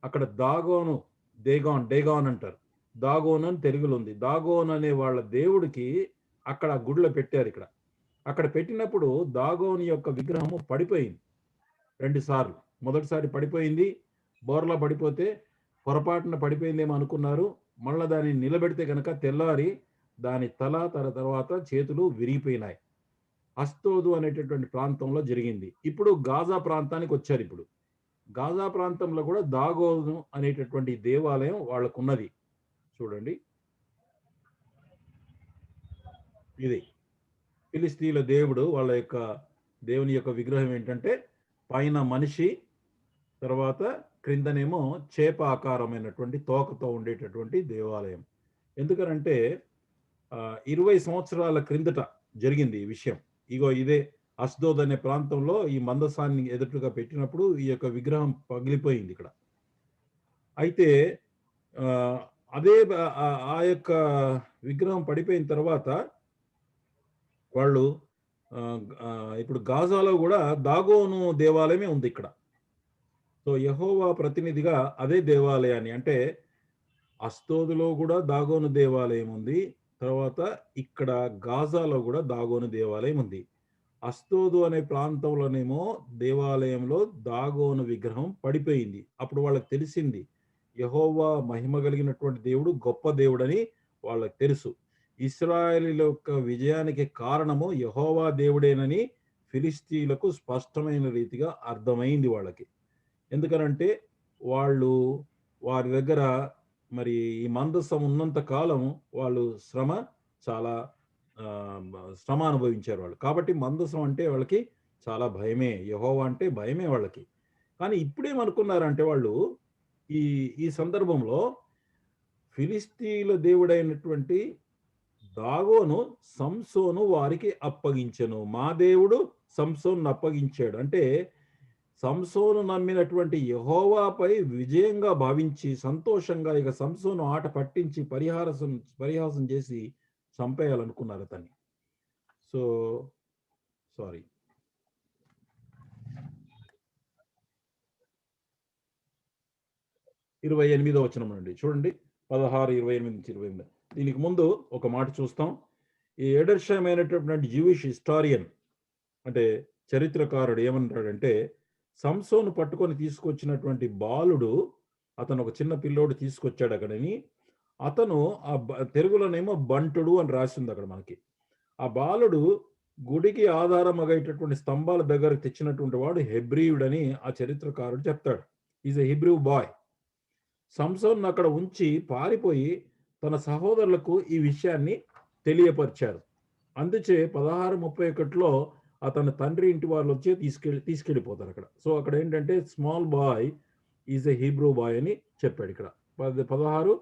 అక్కడ డేగాన్ అంటారు. దాగోన్ అని తెలుగులో ఉంది. దాగోన్ అనే వాళ్ళ దేవుడికి అక్కడ గుడిలో పెట్టారు. అక్కడ పెట్టినప్పుడు దాగోన్ యొక్క విగ్రహము పడిపోయింది 2 సార్లు. మొదటిసారి పడిపోయింది, బోర్లా పడిపోతే పొరపాటున పడిపోయిందేమో అనుకున్నారు. మళ్ళా దాన్ని నిలబెడితే కనుక తెల్లారి దాని తర్వాత చేతులు విరిగిపోయినాయి. అష్దోదు అనేటటువంటి ప్రాంతంలో జరిగింది. ఇప్పుడు గాజా ప్రాంతానికి వచ్చారు. ఇప్పుడు గాజా ప్రాంతంలో కూడా దాగోను అనేటటువంటి దేవాలయం వాళ్ళకున్నది. చూడండి, ఇది ఫిలిస్తీయుల దేవుడు, వాళ్ళ యొక్క దేవుని యొక్క విగ్రహం ఏంటంటే పైన మనిషి, తర్వాత క్రిందనేమో చేప ఆకారమైనటువంటి తోకతో ఉండేటటువంటి దేవాలయం. ఎందుకనంటే 20 సంవత్సరాల క్రిందట జరిగింది ఈ విషయం. ఇదే అష్దోద్ అనే ప్రాంతంలో ఈ మందసాన్ని ఎదురుగా పెట్టినప్పుడు ఈ యొక్క విగ్రహం పగిలిపోయింది ఇక్కడ. అయితే ఆ యొక్క విగ్రహం పడిపోయిన తర్వాత వాళ్ళు ఇప్పుడు గాజాలో కూడా దాగోను దేవాలయమే ఉంది ఇక్కడ. సో యెహోవా ప్రతినిధిగా అదే దేవాలయాన్ని, అంటే అష్దోదులో కూడా దాగోను దేవాలయం ఉంది, తర్వాత ఇక్కడ గాజాలో కూడా దాగోను దేవాలయం ఉంది. అష్దోదు అనే ప్రాంతంలోనేమో దేవాలయంలో దాగోను విగ్రహం పడిపోయింది. అప్పుడు వాళ్ళకి తెలిసింది యెహోవా మహిమ కలిగినటువంటి దేవుడు, గొప్ప దేవుడని వాళ్ళకి తెలుసు. ఇశ్రాయేలీయుల యొక్క విజయానికి కారణము యెహోవా దేవుడేనని ఫిలిస్తీయులకు స్పష్టమైన రీతిగా అర్థమైంది వాళ్ళకి. ఎందుకనంటే వాళ్ళు వారి దగ్గర మరి ఈ మందసం ఉన్నంత కాలం వాళ్ళు చాలా శ్రమ అనుభవించారు వాళ్ళు. కాబట్టి మందసం అంటే వాళ్ళకి చాలా భయమే. యెహోవా అంటే భయమే వాళ్ళకి. కానీ ఇప్పుడేమనుకున్నారంటే వాళ్ళు ఈ ఈ సందర్భంలో ఫిలిష్తీయుల దేవుడైనటువంటి దాగోను సంసోను వారికి అప్పగించెను. మా దేవుడు సంసోనును అప్పగించాడు. అంటే సంసోను నమ్మినటువంటి యెహోవాపై విజయంగా భావించి సంతోషంగా ఇక సంసోను ఆట పట్టించి పరిహాసం చేసి చంపేయాలనుకున్నారు అతన్ని. So sorry. 28వ వచనం నుండి చూడండి. 16, 28 నుంచి 28. దీనికి ముందు ఒక మాట చూస్తాం. ఈ ఎడర్షైమ్ అయినటువంటి జూయిష్ హిస్టారియన్ అంటే చరిత్రకారుడు ఏమంటాడంటే, సంసోను పట్టుకొని తీసుకొచ్చినటువంటి బాలుడు, అతను ఒక చిన్న పిల్లోడు తీసుకొచ్చాడు అక్కడని. అతను తెలుగులోనేమో బంటుడు అని రాసింది అక్కడ మనకి. ఆ బాలుడు గుడికి ఆధారమగేటటువంటి స్తంభాల దగ్గరకు తెచ్చినటువంటి వాడు హెబ్రీయుడని ఆ చరిత్రకారుడు చెప్తాడు. Is a Hebrew boy. Samson అక్కడ ఉంచి పారిపోయి తన సహోదరులకు ఈ విషయాన్ని తెలియపరిచారు. అందుచే 16:31లో అతని తండ్రి ఇంటి వాళ్ళు వచ్చి తీసుకెళ్ళిపోతారు అక్కడ. సో అక్కడ ఏంటంటే small boy is a Hebrew boy అని చెప్పాడు ఇక్కడ. 16,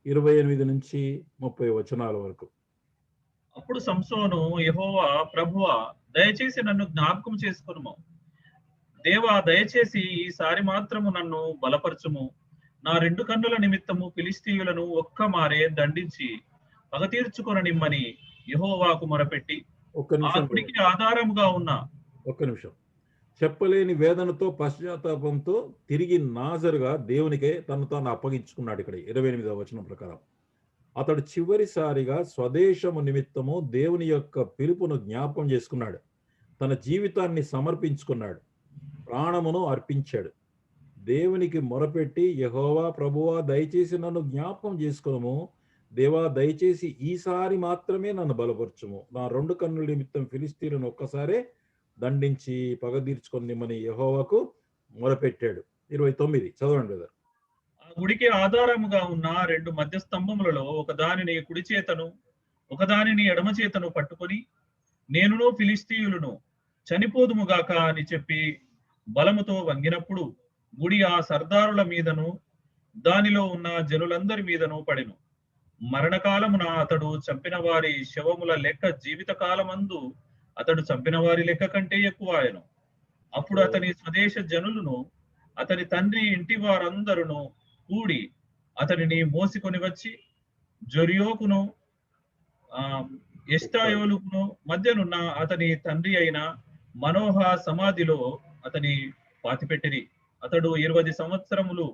28 నుంచి 30 వచనాల వరకు. అప్పుడు సంసోను, యెహోవా ప్రభువా, దయచేసి నన్ను జ్ఞాపకం చేసుకొనుము. దేవా, దయచేసి ఈసారి మాత్రము నన్ను బలపరచుము. నా 2 కన్నుల నిమిత్తము ఫిలిష్తీయులను ఒక్క మారే దండించి పగ తీర్చుకొననిమ్మని యెహోవాకు మొరపెట్టి ఆ గుడికి ఆధారముగా ఉన్న ఒక్క నిమిషం చెప్పలేని వేదనతో పశ్చాత్తాపంతో తిరిగి నాజరుగా దేవునికే తను తాను అప్పగించుకున్నాడు. ఇక్కడ 28వ వచనం ప్రకారం అతడు చివరిసారిగా స్వదేశము నిమిత్తము దేవుని యొక్క పిలుపును జ్ఞాపకం చేసుకున్నాడు. తన జీవితాన్ని సమర్పించుకున్నాడు, ప్రాణమును అర్పించాడు. దేవునికి మొరపెట్టి, యెహోవా ప్రభువా, దయచేసి నన్ను జ్ఞాపకం చేసుకొనుము. దేవా, దయచేసి ఈసారి మాత్రమే నన్ను బలపరచుము. నా 2 కన్నుల నిమిత్తం ఫిలిష్తీయులను ఒక్కసారే దండించి పగ తీర్చుకొనిమ్మని యెహోవాకు మొరపెట్టాడు. 29 చదవండి బ్రదర్. ఆ గుడికి ఆధారముగా ఉన్న 2 మధ్య స్తంభములలో ఒకదానిని కుడి చేతను ఒకదానిని ఎడమ చేతను పట్టుకొని, నేనును ఫిలిష్తీయులను చనిపోదుముగాక అని చెప్పి బలముతో వంగినప్పుడు గుడి ఆ సర్దారుల మీదను దానిలో ఉన్న జనులందరి మీదను పడెను. మరణకాలమున అతడు చంపిన వారి శవముల లెక్క జీవిత కాలమందు అతడు చంపిన వారి లెక్క కంటే ఎక్కువ ఆయను. అప్పుడు అతని స్వదేశ జనులను అతని తండ్రి ఇంటి వారందరును కూడి అతనిని మోసికొని వచ్చి జొరియోకును ఎష్టాయోలుకును మధ్యనున్న అతని తండ్రి అయిన మనోహ సమాధిలో అతని పాతిపెట్టిరి. అతడు 20 సంవత్సరములు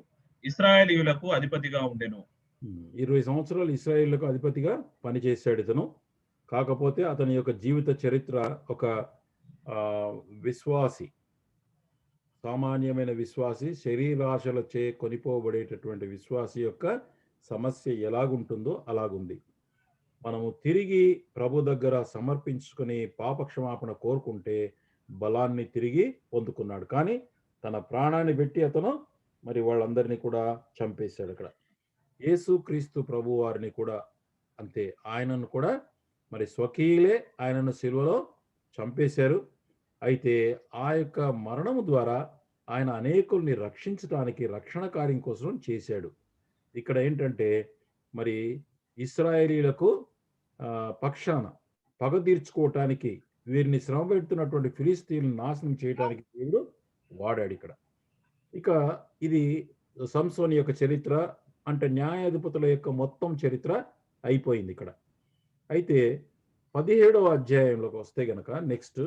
ఇశ్రాయేలీయులకు అధిపతిగా ఉండెను. 20 సంవత్సరాలు ఇశ్రాయేలులకు అధిపతిగా పనిచేశాడు ఇతను. కాకపోతే అతని యొక్క జీవిత చరిత్ర ఒక విశ్వాసి, సామాన్యమైన విశ్వాసి, శరీరాశలచే కొనిపోబడేటటువంటి విశ్వాసి యొక్క సమస్య ఎలాగుంటుందో అలాగుంది. మనము తిరిగి ప్రభు దగ్గర సమర్పించుకొని పాపక్షమాపణ కోరుకుంటే బలాన్ని తిరిగి పొందుకున్నాడు. కానీ తన ప్రాణాన్ని పెట్టి అతను మరి వాళ్ళందరినీ కూడా చంపేశాడు. అక్కడ యేసుక్రీస్తు ప్రభు వారిని కూడా అంతే. ఆయనను కూడా మరి స్వకీయులే ఆయనను సిలువలో చంపేశారు. అయితే ఆ యొక్క మరణము ద్వారా ఆయన అనేకుల్ని రక్షించడానికి రక్షణ కార్యం కోసం చేశాడు. ఇక్కడ ఏంటంటే మరి ఇశ్రాయేలీలకు పక్షాన పగ తీర్చుకోవటానికి వీరిని శ్రమ పెడుతున్నటువంటి ఫిలిష్తీయులను నాశనం చేయడానికి దేవుడు వాడాడు ఇక్కడ. ఇక ఇది సంసోని యొక్క చరిత్ర, అంటే న్యాయాధిపతుల యొక్క మొత్తం చరిత్ర అయిపోయింది ఇక్కడ. అయితే 17వ అధ్యాయంలోకి వస్తే గనక నెక్స్ట్